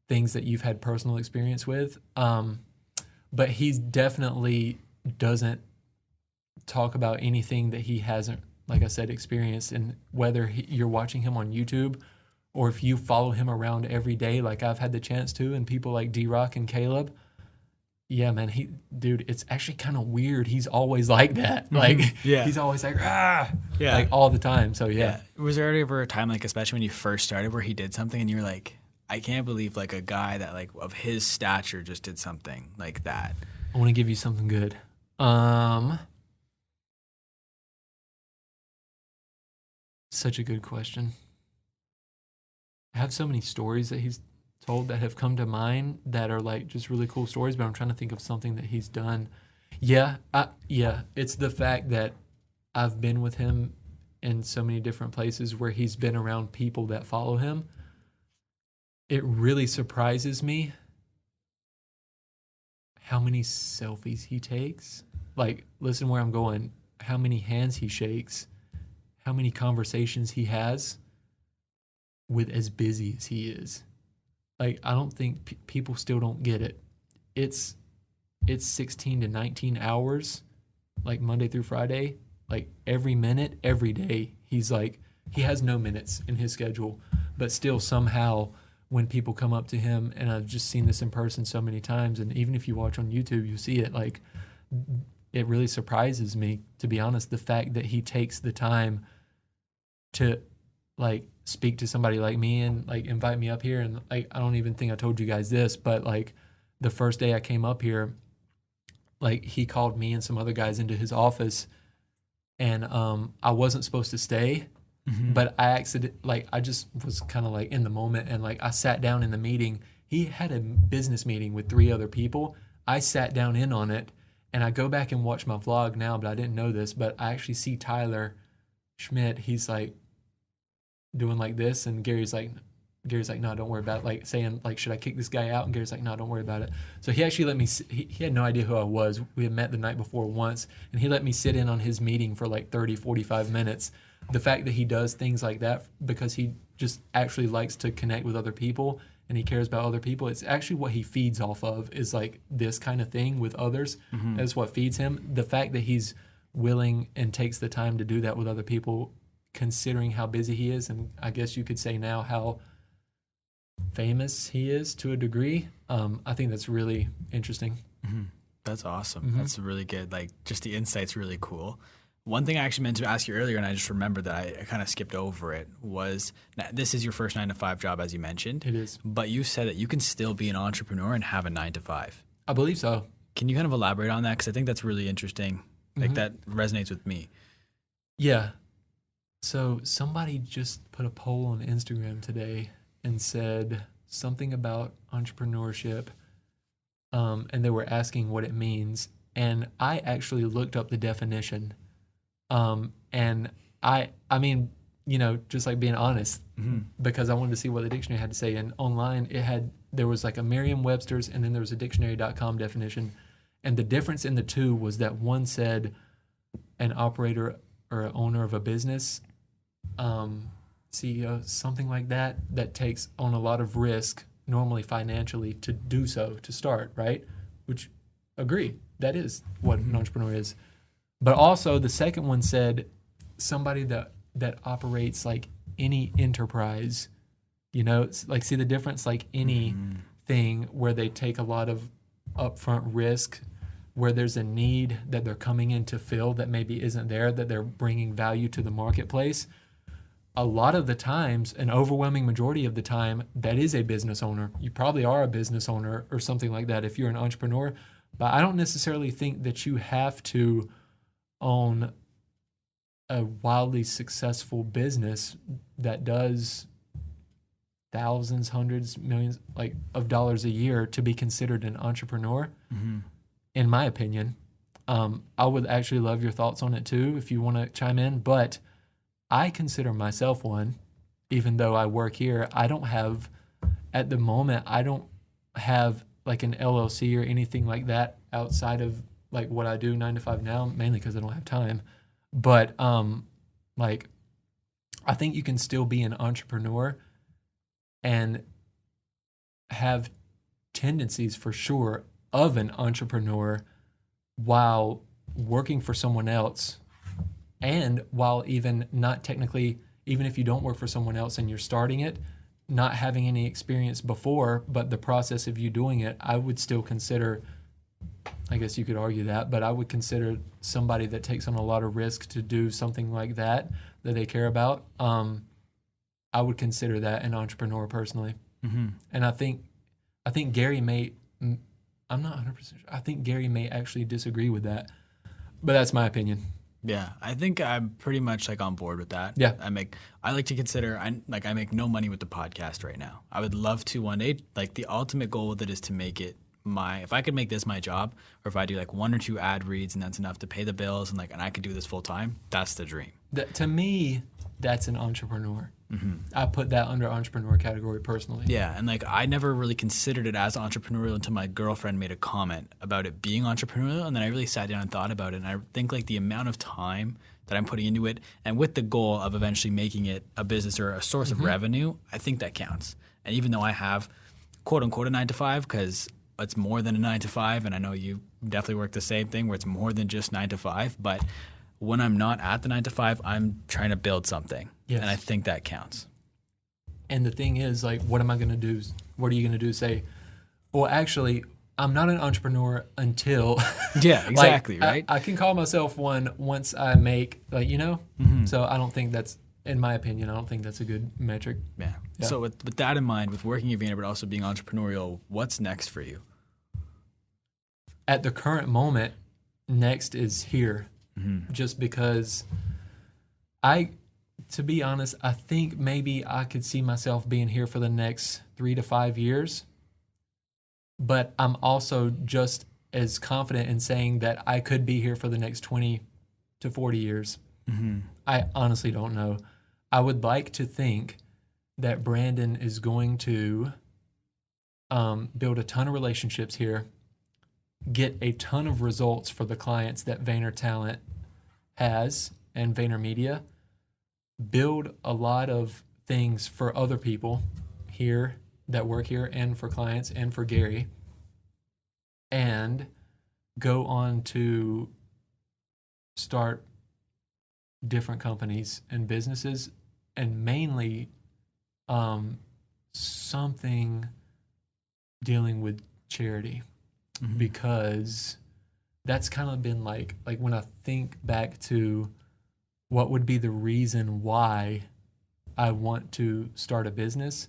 things that you've had personal experience with. But he definitely doesn't talk about anything that he hasn't, like I said, experienced. And whether you're watching him on YouTube or if you follow him around every day, like I've had the chance to, and people like D-Rock and Caleb, Yeah, man. Dude, it's actually kind of weird. He's always like that. Like, he's always like, like all the time. So yeah. Was there ever a time, like, especially when you first started, where he did something and you were like, I can't believe like a guy that like of his stature just did something like that? I want to give you something good. Such a good question. I have so many stories that he's told that have come to mind that are like just really cool stories, but I'm trying to think of something that he's done. Yeah, it's the fact that I've been with him in so many different places where he's been around people that follow him. It really surprises me how many selfies he takes. Like, listen where I'm going. How many hands he shakes. How many conversations he has with as busy as he is. Like, I don't think people still don't get it. It's 16 to 19 hours, like Monday through Friday, like every minute, every day. He's like, he has no minutes in his schedule, but still somehow when people come up to him, and I've just seen this in person so many times, and even if you watch on YouTube, you see it, like, it really surprises me, to be honest, the fact that he takes the time to like speak to somebody like me and like invite me up here. And like, I don't even think I told you guys this, but like the first day I came up here, like he called me and some other guys into his office, and I wasn't supposed to stay, but I just was kind of like in the moment, and like I sat down in the meeting. He had a business meeting with 3 other people. I sat down in on it, and I go back and watch my vlog now, but I didn't know this, but I actually see Tyler Schmidt. He's like doing like this, and Gary's like, no, don't worry about it. Like saying like, should I kick this guy out? And Gary's like, no, don't worry about it. So he actually let me, he had no idea who I was. We had met the night before once, and he let me sit in on his meeting for like 30, 45 minutes. The fact that he does things like that because he just actually likes to connect with other people and he cares about other people. It's actually what he feeds off of, is like this kind of thing with others. That's what feeds him. The fact that he's willing and takes the time to do that with other people, considering how busy he is, and I guess you could say now how famous he is to a degree. I think that's really interesting. That's awesome. That's really good. Like, just the insight's really cool. One thing I actually meant to ask you earlier, and I just remembered that I kind of skipped over it, was this is your first 9-to-5 job, as you mentioned. It is. But you said that you can still be an entrepreneur and have a 9-to-5. I believe so. Can you kind of elaborate on that? Because I think that's really interesting. Like, that resonates with me. Yeah. So somebody just put a poll on Instagram today and said something about entrepreneurship, and they were asking what it means. And I actually looked up the definition. And I mean, you know, just like being honest, because I wanted to see what the dictionary had to say. And online, there was like a Merriam-Webster's, and then there was a dictionary.com definition. And the difference in the two was that one said an operator or an owner of a business, CEO, something like that, that takes on a lot of risk, normally financially, to do so, to start, right? Which, agree, that is what an entrepreneur is. But also the second one said somebody that operates like any enterprise, you know, like, see the difference? Like any thing where they take a lot of upfront risk, where there's a need that they're coming in to fill that maybe isn't there, that they're bringing value to the marketplace. A lot of the times, an overwhelming majority of the time, that is a business owner. You probably are a business owner or something like that if you're an entrepreneur. But I don't necessarily think that you have to own a wildly successful business that does thousands, hundreds, millions of dollars a year to be considered an entrepreneur, in my opinion. I would actually love your thoughts on it too if you want to chime in, but I consider myself one, even though I work here. At the moment, I don't have like an LLC or anything like that outside of like what I do 9-to-5 now, mainly because I don't have time. But like, I think you can still be an entrepreneur and have tendencies for sure of an entrepreneur while working for someone else, and while even not technically, even if you don't work for someone else and you're starting it, not having any experience before, but the process of you doing it, I would still consider I guess you could argue that, but I would consider somebody that takes on a lot of risk to do something like that they care about. I would consider that an entrepreneur personally. Mm-hmm. And I think Gary may, I'm not 100% sure. I think Gary may actually disagree with that, but that's my opinion. Yeah, I think I'm pretty much like on board with that. Yeah. I like to consider, I make no money with the podcast right now. I would love to one day, like the ultimate goal with it is to make it if I could make this my job, or if I do like 1 or 2 ad reads and that's enough to pay the bills and I could do this full time, that's the dream. To me, that's an entrepreneur. Mm-hmm. I put that under entrepreneur category personally. Yeah, and I never really considered it as entrepreneurial until my girlfriend made a comment about it being entrepreneurial, and then I really sat down and thought about it, and I think the amount of time that I'm putting into it, and with the goal of eventually making it a business or a source of revenue, I think that counts. And even though I have quote unquote a 9 to 5, because it's more than a 9 to 5, and I know you definitely work the same thing where it's more than just 9 to 5, but when I'm not at the 9 to 5, I'm trying to build something. Yes. And I think that counts. And the thing is, what am I going to do? What are you going to do? Say, well, actually, I'm not an entrepreneur until. Yeah, exactly, right? I can call myself one once I make, Mm-hmm. So I don't think that's, in my opinion, I don't think that's a good metric. Yeah. So with that in mind, with working at Vayner but also being entrepreneurial, what's next for you? At the current moment, next is here. Mm-hmm. Just because to be honest, I think maybe I could see myself being here for the next 3 to 5 years. But I'm also just as confident in saying that I could be here for the next 20 to 40 years. Mm-hmm. I honestly don't know. I would like to think that Brandon is going to build a ton of relationships here, get a ton of results for the clients that VaynerTalent has and VaynerMedia, build a lot of things for other people here that work here and for clients and for Gary, and go on to start different companies and businesses, and mainly something dealing with charity. Mm-hmm. Because that's kind of been like when I think back to what would be the reason why I want to start a business,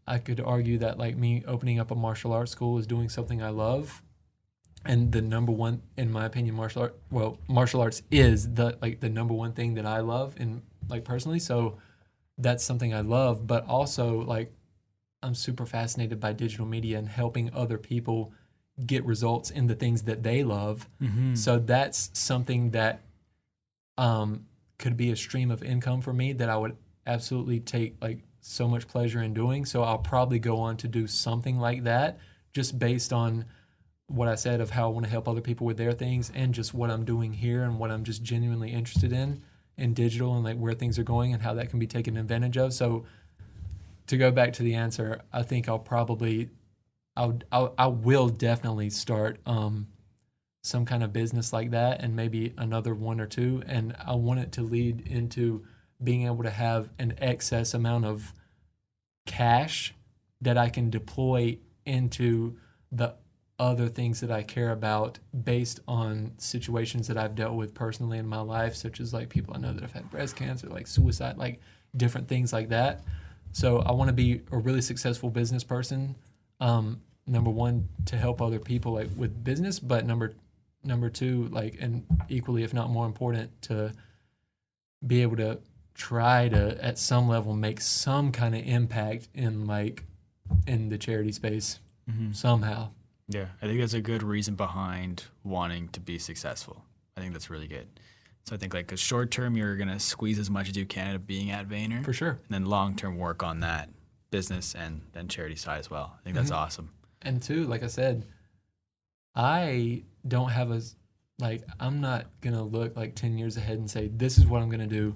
I could argue that me opening up a martial arts school is doing something I love. And the number one, in my opinion, martial arts is the number one thing that I love in personally. So that's something I love, but also I'm super fascinated by digital media and helping other people get results in the things that they love. Mm-hmm. So that's something that could be a stream of income for me that I would absolutely take so much pleasure in doing. So I'll probably go on to do something like that, just based on what I said of how I want to help other people with their things, and just what I'm doing here and what I'm just genuinely interested in digital, and where things are going and how that can be taken advantage of. So to go back to the answer, I think I will definitely start some kind of business like that, and maybe another 1 or 2. And I want it to lead into being able to have an excess amount of cash that I can deploy into the other things that I care about, based on situations that I've dealt with personally in my life, such as people I know that have had breast cancer, suicide, different things like that. So I want to be a really successful business person. Number one, to help other people with business, but number 2, and equally, if not more important, to be able to try to, at some level, make some kind of impact in in the charity space. Mm-hmm. Somehow. Yeah, I think that's a good reason behind wanting to be successful. I think that's really good. So I think a short term, you're going to squeeze as much as you can of being at Vayner. For sure. And then long term, work on that business and then charity side as well. I think that's awesome. And 2, like I said, I don't have I'm not going to look 10 years ahead and say, this is what I'm going to do.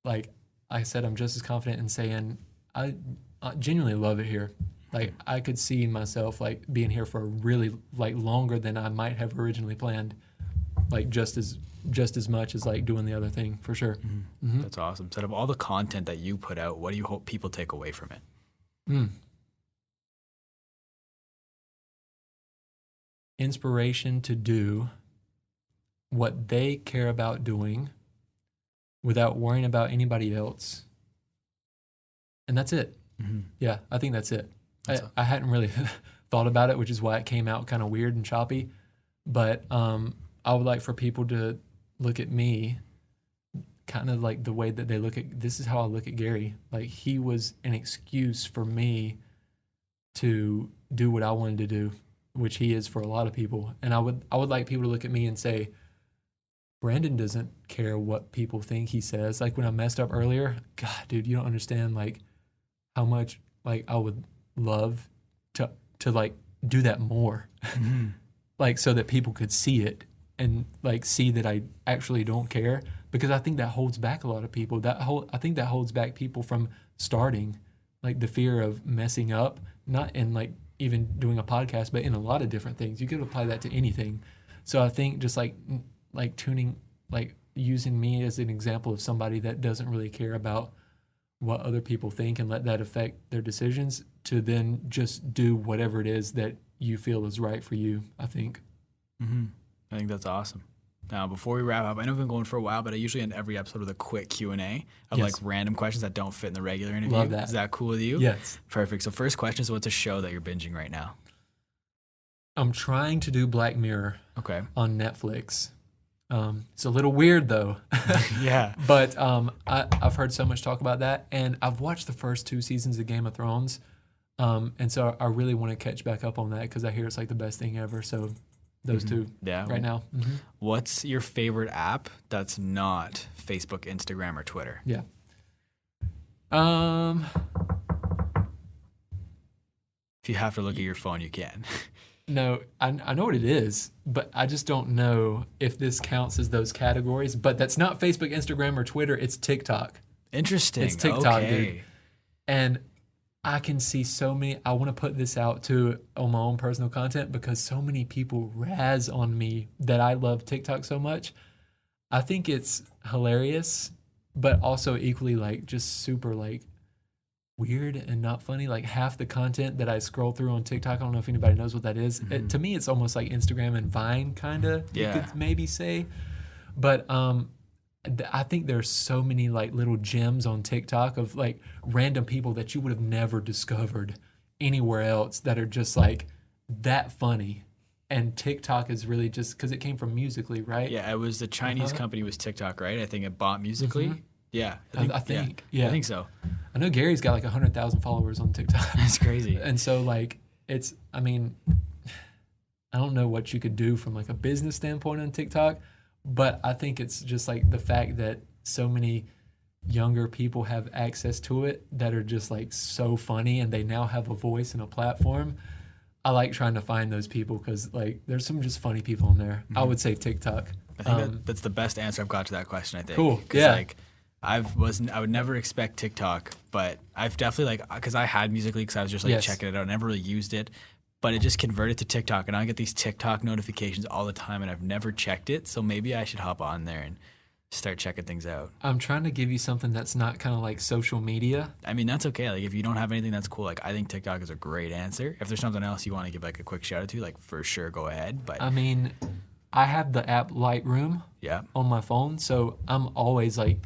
Like I said, I'm just as confident in saying I genuinely love it here. I could see myself being here for really longer than I might have originally planned. Just as much as doing the other thing, for sure. Mm-hmm. Mm-hmm. That's awesome. So out of all the content that you put out, what do you hope people take away from it? inspiration to do what they care about doing without worrying about anybody else. And that's it. Mm-hmm. Yeah, I think that's it. I hadn't really thought about it, which is why it came out kind of weird and choppy. But I would like for people to look at me kind of like the way that they look at, this is how I look at Gary. Like, he was an excuse for me to do what I wanted to do, which he is for a lot of people. And I would like people to look at me and say, Brandon doesn't care what people think he says. Like when I messed up earlier, God, dude, you don't understand like how much like I would love to like do that more. Mm-hmm. Like so that people could see it and like see that I actually don't care, because I think that holds back a lot of people. I think that holds back people from starting, like the fear of messing up, not in like even doing a podcast, but in a lot of different things. You could apply that to anything. So I think just like tuning, like using me as an example of somebody that doesn't really care about what other people think and let that affect their decisions, to then just do whatever it is that you feel is right for you, I think. Mm-hmm. I think that's awesome. Now, before we wrap up, I know we've been going for a while, but I usually end every episode with a quick Q&A of like random questions that don't fit in the regular interview. Love that. Is that cool with you? Yes. Perfect. So first question is, what's a show that you're binging right now? I'm trying to do Black Mirror on Netflix. It's a little weird though. Yeah. But I've heard so much talk about that, and I've watched the first 2 seasons of Game of Thrones. And so I really want to catch back up on that because I hear it's like the best thing ever. So those two right now. Mm-hmm. What's your favorite app that's not Facebook, Instagram, or Twitter? Yeah. If you have to look at your phone, you can. No, I know what it is, but I just don't know if this counts as those categories. But that's not Facebook, Instagram, or Twitter. It's TikTok. Interesting. It's TikTok, dude. And I can see so many. I want to put this out too on my own personal content because so many people razz on me that I love TikTok so much. I think it's hilarious, but also equally like just super like weird and not funny. Like half the content that I scroll through on TikTok, I don't know if anybody knows what that is. Mm-hmm. To me, it's almost like Instagram and Vine, kind of. Yeah. You could maybe say, but I think there's so many like little gems on TikTok of like random people that you would have never discovered anywhere else that are just like that funny. And TikTok is really just because it came from Musical.ly, right? Yeah, it was the Chinese company was TikTok, right? I think it bought Musical.ly. Mm-hmm. Yeah, I think so. I know Gary's got like 100,000 followers on TikTok. That's crazy. And so like it's, I mean, I don't know what you could do from like a business standpoint on TikTok, but I think it's just like the fact that so many younger people have access to it that are just like so funny, and they now have a voice and a platform. I like trying to find those people because like there's some just funny people in there. Mm-hmm. I would say TikTok. I think that's the best answer I've got to that question, I think. Cool. Yeah. Like, I would never expect TikTok, but I've definitely like, because I had Musical.ly because I was just like checking it out. I never really used it, but it just converted to TikTok, and I get these TikTok notifications all the time, and I've never checked it. So maybe I should hop on there and start checking things out. I'm trying to give you something that's not kind of like social media. I mean, that's okay. Like if you don't have anything, that's cool. Like I think TikTok is a great answer. If there's something else you want to give like a quick shout out to, like for sure, go ahead. But I mean, I have the app Lightroom on my phone, so I'm always like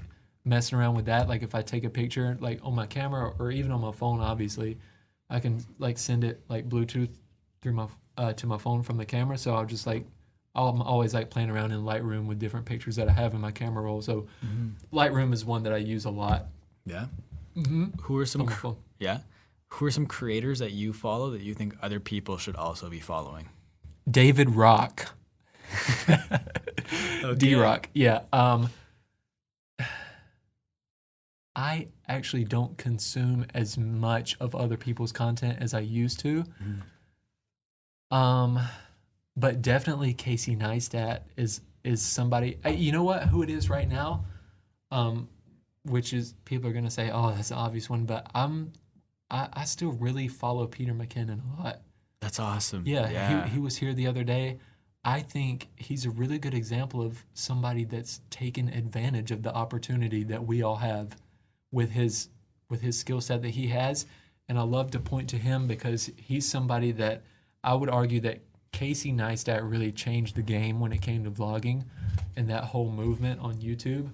messing around with that. Like if I take a picture like on my camera or even on my phone, obviously I can like send it like Bluetooth through my to my phone from the camera. So I'm always like playing around in Lightroom with different pictures that I have in my camera roll. So Lightroom is one that I use a lot. Yeah. Mm-hmm. Who are some Who are some creators that you follow that you think other people should also be following? David Rock. D-Rock. Yeah. I actually don't consume as much of other people's content as I used to. But definitely Casey Neistat is somebody. You know what? Who it is right now? Which is, people are gonna say, "Oh, that's an obvious one," but I still really follow Peter McKinnon a lot. That's awesome. Yeah. He was here the other day. I think he's a really good example of somebody that's taken advantage of the opportunity that we all have with his skill set that he has. And I love to point to him because he's somebody that I would argue that Casey Neistat really changed the game when it came to vlogging and that whole movement on YouTube.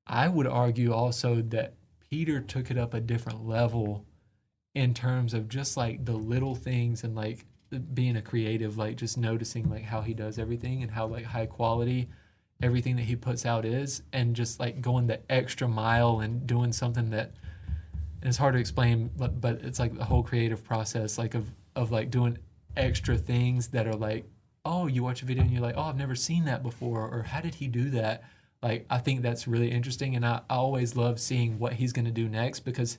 I would argue also that Peter took it up a different level in terms of just like the little things and like being a creative, like just noticing like how he does everything and how like high quality everything that he puts out is, and just like going the extra mile and doing something that, and it's hard to explain, but it's like the whole creative process, like of like doing extra things that are like, oh, you watch a video and you're like, oh, I've never seen that before, or how did he do that? Like, I think that's really interesting, and I always love seeing what he's going to do next, because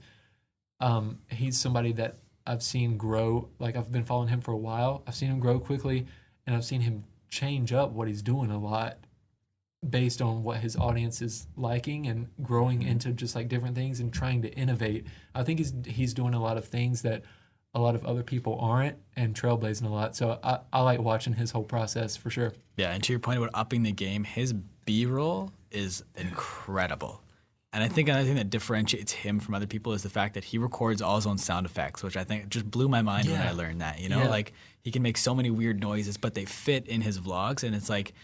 he's somebody that I've seen grow. Like, I've been following him for a while. I've seen him grow quickly, and I've seen him change up what he's doing a lot based on what his audience is liking, and growing into just like different things and trying to innovate. I think he's doing a lot of things that a lot of other people aren't, and trailblazing a lot. So I like watching his whole process for sure. Yeah, and to your point about upping the game, his B-roll is incredible. And I think another thing that differentiates him from other people is the fact that he records all his own sound effects, which I think just blew my mind when I learned that. You know, like he can make so many weird noises, but they fit in his vlogs. And it's like,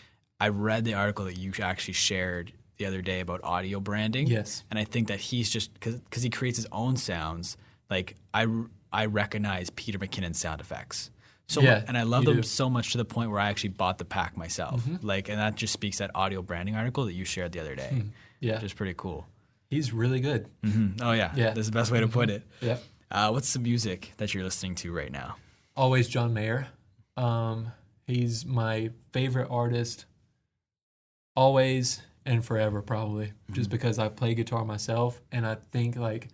I read the article that you actually shared the other day about audio branding. Yes. And I think that he's just, because he creates his own sounds, like I recognize Peter McKinnon's sound effects. So, and I love them so much to the point where I actually bought the pack myself. Mm-hmm. Like, and that just speaks to that audio branding article that you shared the other day. Yeah. Which is pretty cool. He's really good. Mm-hmm. Oh, yeah. That's the best way to put it. Yeah. What's the music that you're listening to right now? Always John Mayer. He's my favorite artist, always and forever, probably, just because I play guitar myself, and I think like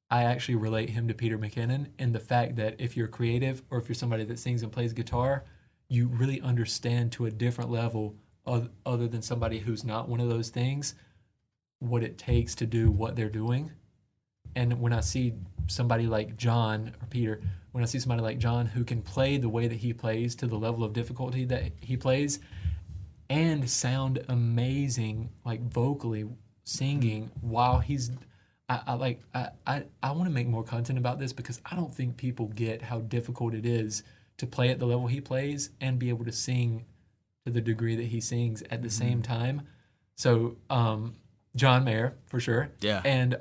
I actually relate him to Peter McKinnon in the fact that if you're creative, or if you're somebody that sings and plays guitar, you really understand to a different level, other than somebody who's not one of those things, what it takes to do what they're doing. And when I see somebody like John or Peter, when I see somebody like John who can play the way that he plays to the level of difficulty that he plays, and sound amazing, like vocally singing while he's, I want to make more content about this, because I don't think people get how difficult it is to play at the level he plays and be able to sing to the degree that he sings at the same time. So, John Mayer for sure. Yeah. And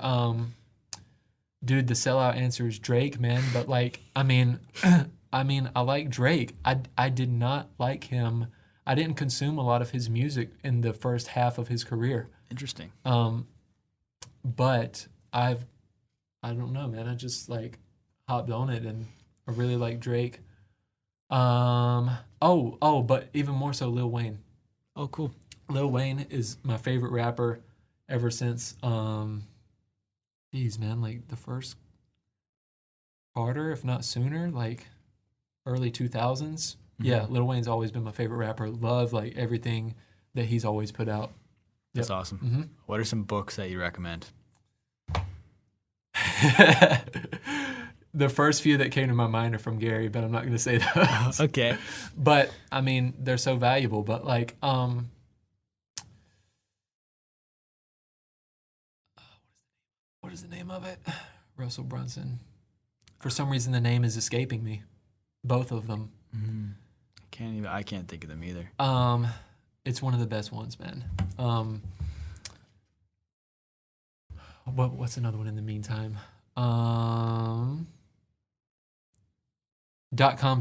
dude, the sellout answer is Drake, man. But like, I mean, I like Drake. I did not like him. I didn't consume a lot of his music in the first half of his career. Interesting. But I don't know, man. I just like hopped on it, and I really like Drake. But even more so Lil Wayne. Oh, cool. Lil Wayne is my favorite rapper ever since, man, like the first Carter, if not sooner, like early 2000s. Yeah, Lil Wayne's always been my favorite rapper. Love like everything that he's always put out. That's awesome. What are some books that you recommend? The first few that came to my mind are from Gary, but I'm not going to say those. Okay. But I mean, they're so valuable. But like, what is the name of it? Russell Brunson. For some reason, the name is escaping me. Both of them. I can't think of them either. It's one of the best ones, man. What's another one in the meantime? .com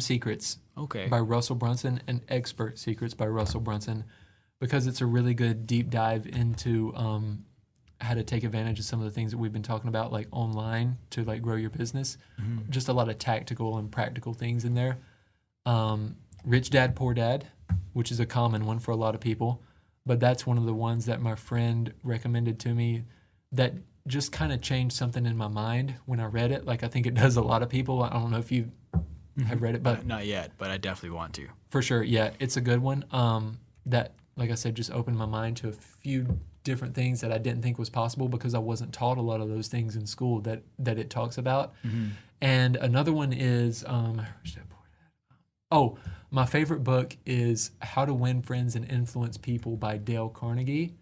Secrets. Okay. By Russell Brunson, and Expert Secrets by Russell Brunson, because it's a really good deep dive into how to take advantage of some of the things that we've been talking about, like online, to like grow your business. Just a lot of tactical and practical things in there. Rich Dad, Poor Dad, which is a common one for a lot of people, but that's one of the ones that my friend recommended to me that just kind of changed something in my mind when I read it. Like I think it does a lot of people. I don't know if you have read it, but not yet, but I definitely want to. For sure. Yeah, it's a good one. That, like I said, just opened my mind to a few different things that I didn't think was possible, because I wasn't taught a lot of those things in school that it talks about. And another one is, my favorite book is How to Win Friends and Influence People by Dale Carnegie,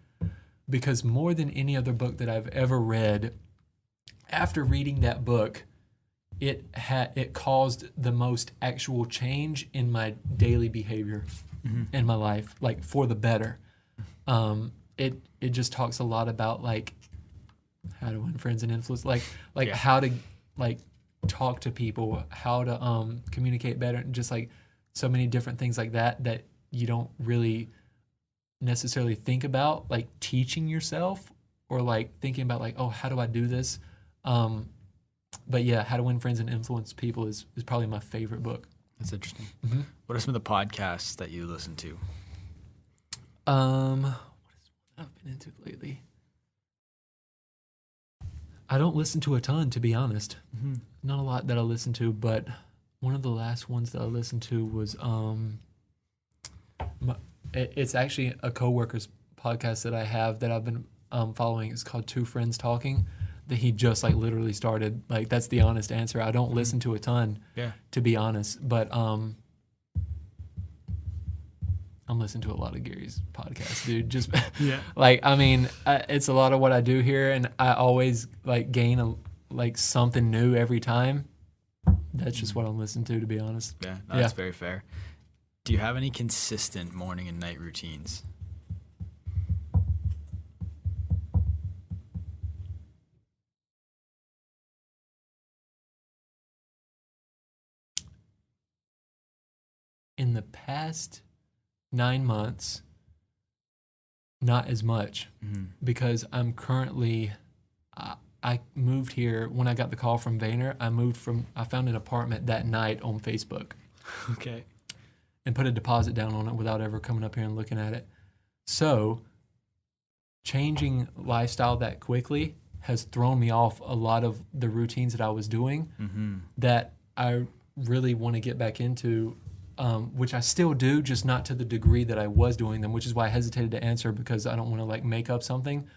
because more than any other book that I've ever read, after reading that book, it caused the most actual change in my daily behavior in my life, like for the better. It just talks a lot about like how to win friends and influence, like how to like talk to people, how to communicate better, and just like so many different things like that you don't really necessarily think about, like teaching yourself or like thinking about like, oh, how do I do this? But yeah, How to Win Friends and Influence People is probably my favorite book. That's interesting. What are some of the podcasts that you listen to? What I've been into lately? I don't listen to a ton, to be honest. Not a lot that I listen to, but one of the last ones that I listened to was it's actually a coworker's podcast that I have that I've been following. It's called Two Friends Talking. That he just like literally started. Like that's the honest answer. I don't listen to a ton, to be honest, but I'm listening to a lot of Gary's podcasts, dude. Just like, I mean, it's a lot of what I do here, and I always like gain like something new every time. That's just what I'm listening to be honest. Yeah, no, that's very fair. Do you have any consistent morning and night routines? In the past 9 months, not as much, because I'm currently, I moved here when I got the call from Vayner. I found an apartment that night on Facebook. Okay. And put a deposit down on it without ever coming up here and looking at it. So changing lifestyle that quickly has thrown me off a lot of the routines that I was doing that I really want to get back into. Which I still do, just not to the degree that I was doing them, which is why I hesitated to answer, because I don't want to like make up something.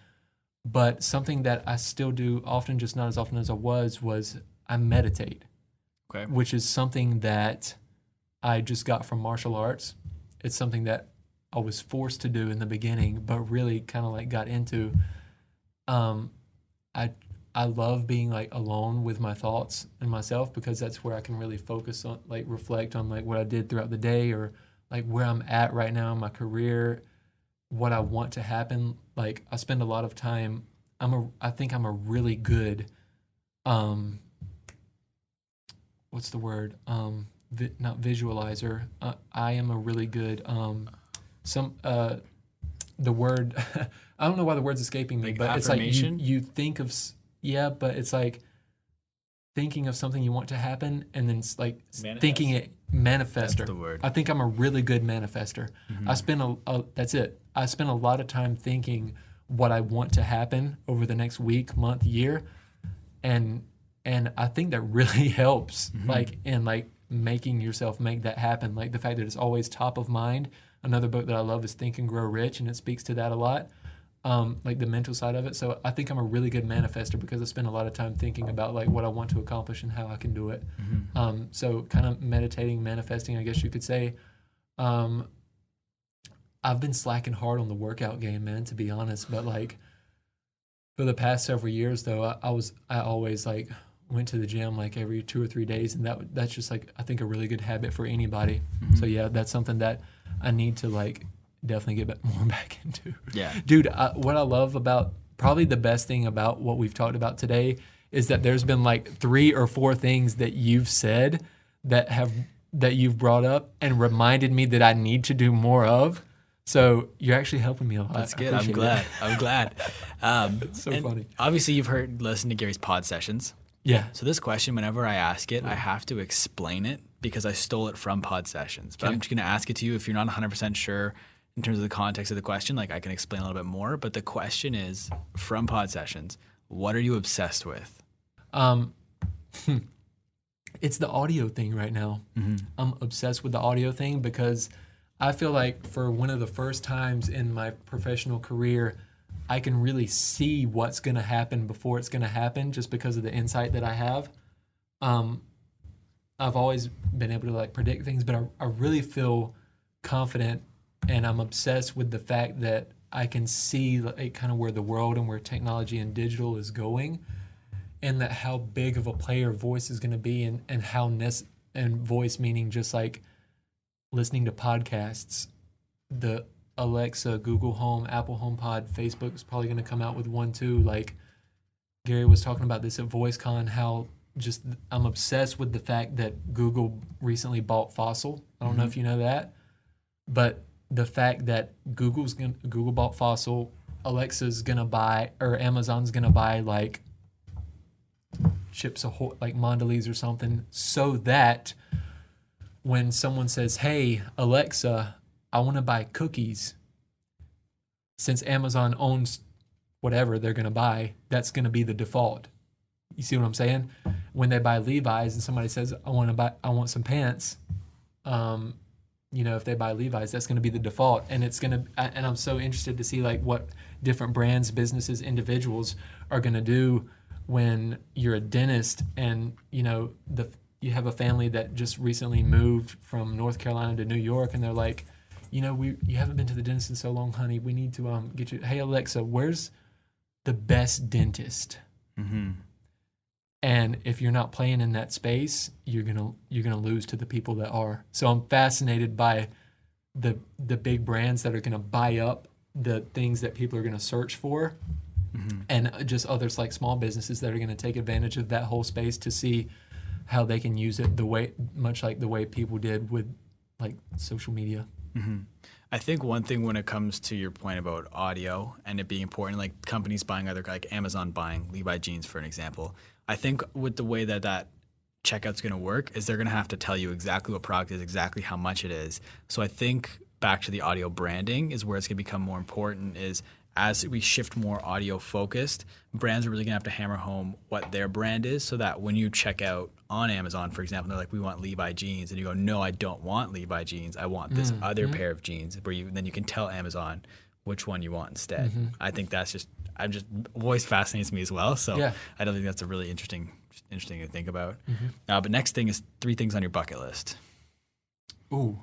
But something that I still do often, just not as often as I was I meditate. Okay. Which is something that I just got from martial arts. It's something that I was forced to do in the beginning, but really kind of like got into. I love being like alone with my thoughts and myself, because that's where I can really focus on, like reflect on like what I did throughout the day, or like where I'm at right now in my career, what I want to happen. Like I spend a lot of time, I think I'm a really good, what's the word? Not visualizer. I am a really good, the word, I don't know why the word's escaping me, like but affirmation? It's like you think of, but it's like thinking of something you want to happen and then it's like thinking it, manifester. That's the word. I think I'm a really good manifester. I spend that's it. I spend a lot of time thinking what I want to happen over the next week, month, year. And I think that really helps, like in like making yourself make that happen. Like the fact that it's always top of mind. Another book that I love is Think and Grow Rich, and it speaks to that a lot. Like the mental side of it. So I think I'm a really good manifester because I spend a lot of time thinking about like what I want to accomplish and how I can do it. So kind of meditating, manifesting, I guess you could say. I've been slacking hard on the workout game, man, to be honest. But like for the past several years though, I always like went to the gym like every 2 or 3 days, and that's just like I think a really good habit for anybody. So yeah, that's something that I need to like definitely get more back into. Yeah. Dude, what I love about, probably the best thing about what we've talked about today is that there's been like 3 or 4 things that you've said that you've brought up and reminded me that I need to do more of. So you're actually helping me a lot. That's good. I'm glad. I'm glad. So funny. Obviously, you've listened to Gary's pod sessions. Yeah. So this question, whenever I ask it, I have to explain it because I stole it from pod sessions. But I'm just going to ask it to you. If you're not 100% sure in terms of the context of the question, like I can explain a little bit more. But the question is, from pod sessions, what are you obsessed with? It's the audio thing right now. I'm obsessed with the audio thing because I feel like for one of the first times in my professional career, I can really see what's going to happen before it's going to happen just because of the insight that I have. I've always been able to like predict things, but I really feel confident, and I'm obsessed with the fact that I can see like kind of where the world and where technology and digital is going. and that how big of a player voice is going to be, and how and voice meaning just like listening to podcasts, the Alexa, Google Home, Apple HomePod, Facebook is probably going to come out with one too. Like Gary was talking about this at VoiceCon, how just I'm obsessed with the fact that Google recently bought Fossil. I don't know if you know that, but the fact that Google bought Fossil, Alexa's gonna buy, or Amazon's gonna buy like chips like Mondelez or something, so that when someone says, "Hey Alexa, I want to buy cookies," since Amazon owns whatever they're gonna buy, that's gonna be the default. You see what I'm saying? When they buy Levi's and somebody says, I want some pants, if they buy Levi's, that's going to be the default. And and I'm so interested to see like what different brands, businesses, individuals are going to do when you're a dentist and, you have a family that just recently moved from North Carolina to New York, and they're like, you haven't been to the dentist in so long, honey. We need to get you. Hey Alexa, where's the best dentist? Mm-hmm. And if you're not playing in that space, you're gonna lose to the people that are. So I'm fascinated by the big brands that are gonna buy up the things that people are gonna search for, and just others like small businesses that are gonna take advantage of that whole space to see how they can use it much like the way people did with like social media. Mm-hmm. I think one thing when it comes to your point about audio and it being important, like companies buying like Amazon buying Levi jeans, for an example, I think with the way that checkout's going to work is they're going to have to tell you exactly what product is, exactly how much it is. So I think back to the audio branding is where it's going to become more important, is as we shift more audio focused, brands are really going to have to hammer home what their brand is, so that when you check out on Amazon, for example, they're like, we want Levi jeans. And you go, no, I don't want Levi jeans. I want this other pair of jeans, then you can tell Amazon which one you want instead. I think voice fascinates me as well. So yeah. I don't think that's a really interesting to think about. But next thing is 3 things on your bucket list. Ooh.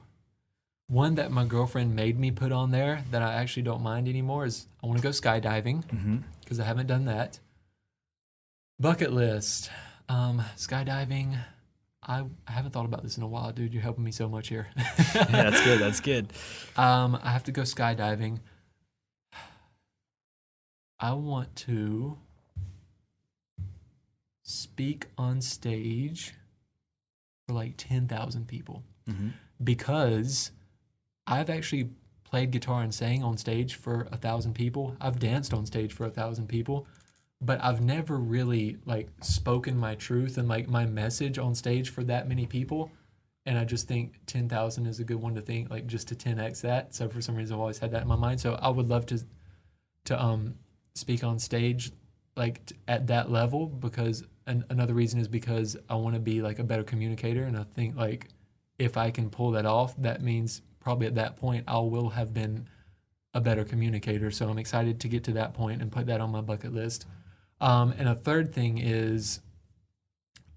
One that my girlfriend made me put on there that I actually don't mind anymore is I want to go skydiving, because I haven't done that. Bucket list. Skydiving. I haven't thought about this in a while, dude. You're helping me so much here. Yeah, that's good. I have to go skydiving. I want to speak on stage for like 10,000 people, because I've actually played guitar and sang on stage for 1,000 people. I've danced on stage for 1,000 people, but I've never really like spoken my truth and like my message on stage for that many people. And I just think 10,000 is a good one to think, like just to 10x that. So for some reason I've always had that in my mind. So I would love to speak on stage like at that level, because another reason is because I want to be like a better communicator. And I think like if I can pull that off, that means probably at that point I will have been a better communicator. So I'm excited to get to that point and put that on my bucket list. And a third thing is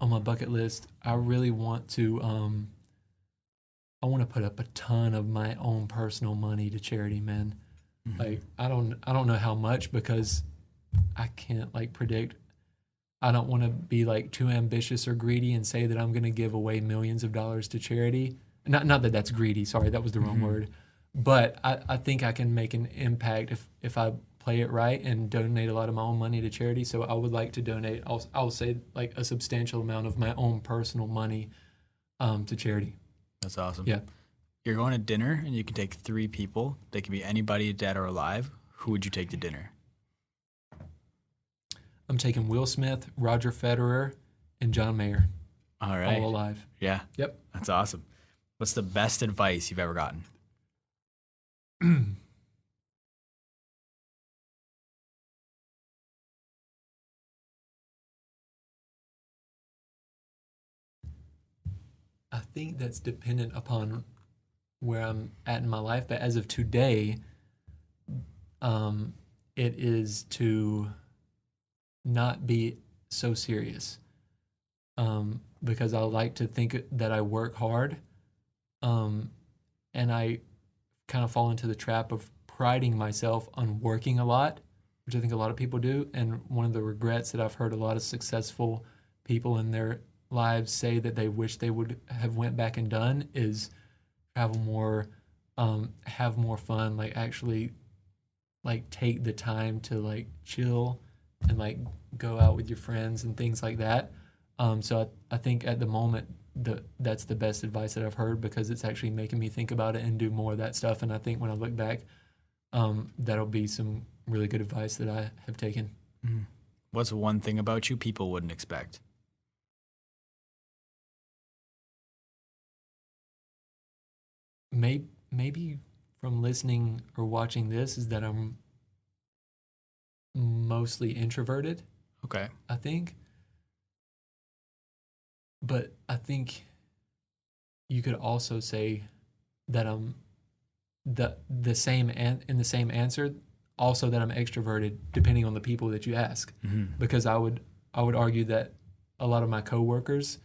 on my bucket list, I really want to I want to put up a ton of my own personal money to charity, man. Like I don't know how much, because I can't like predict. I don't want to be like too ambitious or greedy and say that I'm going to give away millions of dollars to charity. Not that that's greedy. Sorry, that was the wrong word. But I think I can make an impact if I play it right and donate a lot of my own money to charity. So I would like to donate, I'll say like a substantial amount of my own personal money to charity. That's awesome. Yeah. You're going to dinner and you can take 3 people. They can be anybody dead or alive. Who would you take to dinner? I'm taking Will Smith, Roger Federer, and John Mayer. All right. All alive. Yeah. Yep. That's awesome. What's the best advice you've ever gotten? I think that's dependent upon where I'm at in my life. But as of today, it is to not be so serious, because I like to think that I work hard, and I kind of fall into the trap of priding myself on working a lot which I think a lot of people do. And one of the regrets that I've heard a lot of successful people in their lives say that they wish they would have went back and done is travel more, have more fun, like actually like take the time to like chill and like go out with your friends and things like that. So I think at the moment that's the best advice that I've heard, because it's actually making me think about it and do more of that stuff. And I think when I look back, that'll be some really good advice that I have taken. Mm-hmm. What's one thing about you people wouldn't expect? Maybe from listening or watching this is that I'm mostly introverted. Okay. I think. But I think you could also say that I'm the same in the same answer, also that I'm extroverted, depending on the people that you ask. Mm-hmm. Because I would argue that a lot of my coworkers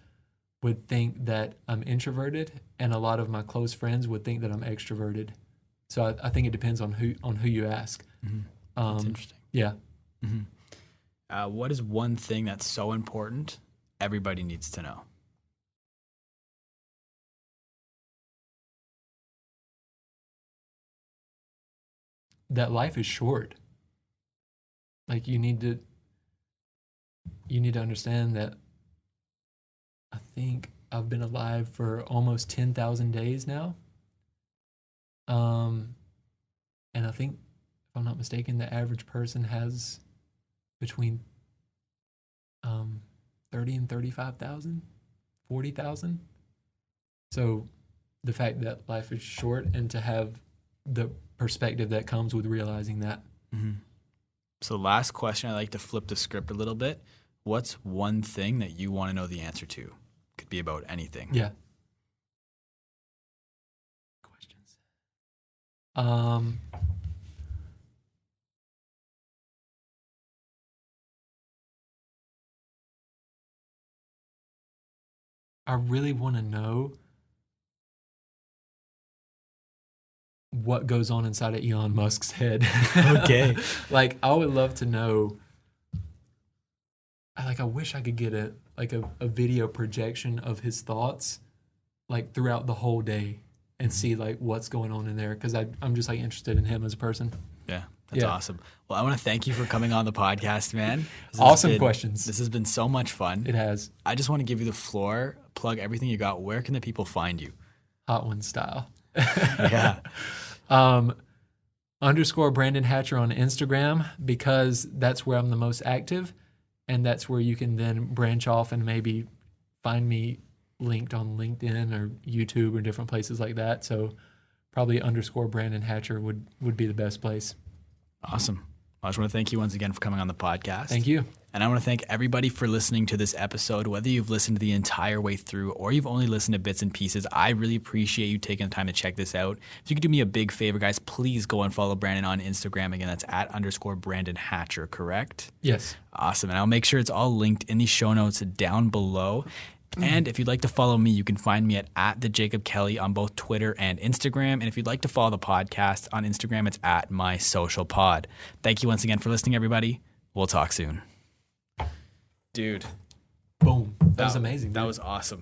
would think that I'm introverted, and a lot of my close friends would think that I'm extroverted. So I think it depends on who you ask. Mm-hmm. That's interesting. Yeah. Mm-hmm. What is one thing that's so important everybody needs to know? That life is short. Like you need to understand that I think I've been alive for almost 10,000 days now. And I think, if I'm not mistaken, the average person has between 30 and 35,000, 40,000. So the fact that life is short, and to have the perspective that comes with realizing that. Mm-hmm. So last question, I like to flip the script a little bit. What's one thing that you want to know the answer to? Could be about anything. Yeah. Questions. I really want to know what goes on inside of Elon Musk's head. Okay. Like, I would love to know. I wish I could get a video projection of his thoughts, like throughout the whole day, and see like what's going on in there, because I'm just like interested in him as a person. Yeah, that's awesome. Well, I want to thank you for coming on the podcast, man. Awesome questions. This has been so much fun. It has. I just want to give you the floor, plug everything you got. Where can the people find you? Hot One style. Yeah. _ Brandon Hatcher on Instagram, because that's where I'm the most active, and that's where you can then branch off and maybe find me linked on LinkedIn or YouTube or different places like that. So probably _ Brandon Hatcher would be the best place. Awesome. I just want to thank you once again for coming on the podcast. Thank you. And I want to thank everybody for listening to this episode, whether you've listened the entire way through or you've only listened to bits and pieces. I really appreciate you taking the time to check this out. If you could do me a big favor, guys, please go and follow Brandon on Instagram. Again, that's at _ Brandon Hatcher, correct? Yes. Awesome. And I'll make sure it's all linked in the show notes down below. And if you'd like to follow me, you can find me at the Jacob Kelly on both Twitter and Instagram. And if you'd like to follow the podcast on Instagram, it's at MySocialPod. Thank you once again for listening, everybody. We'll talk soon. Dude. Boom. That was amazing. That was awesome.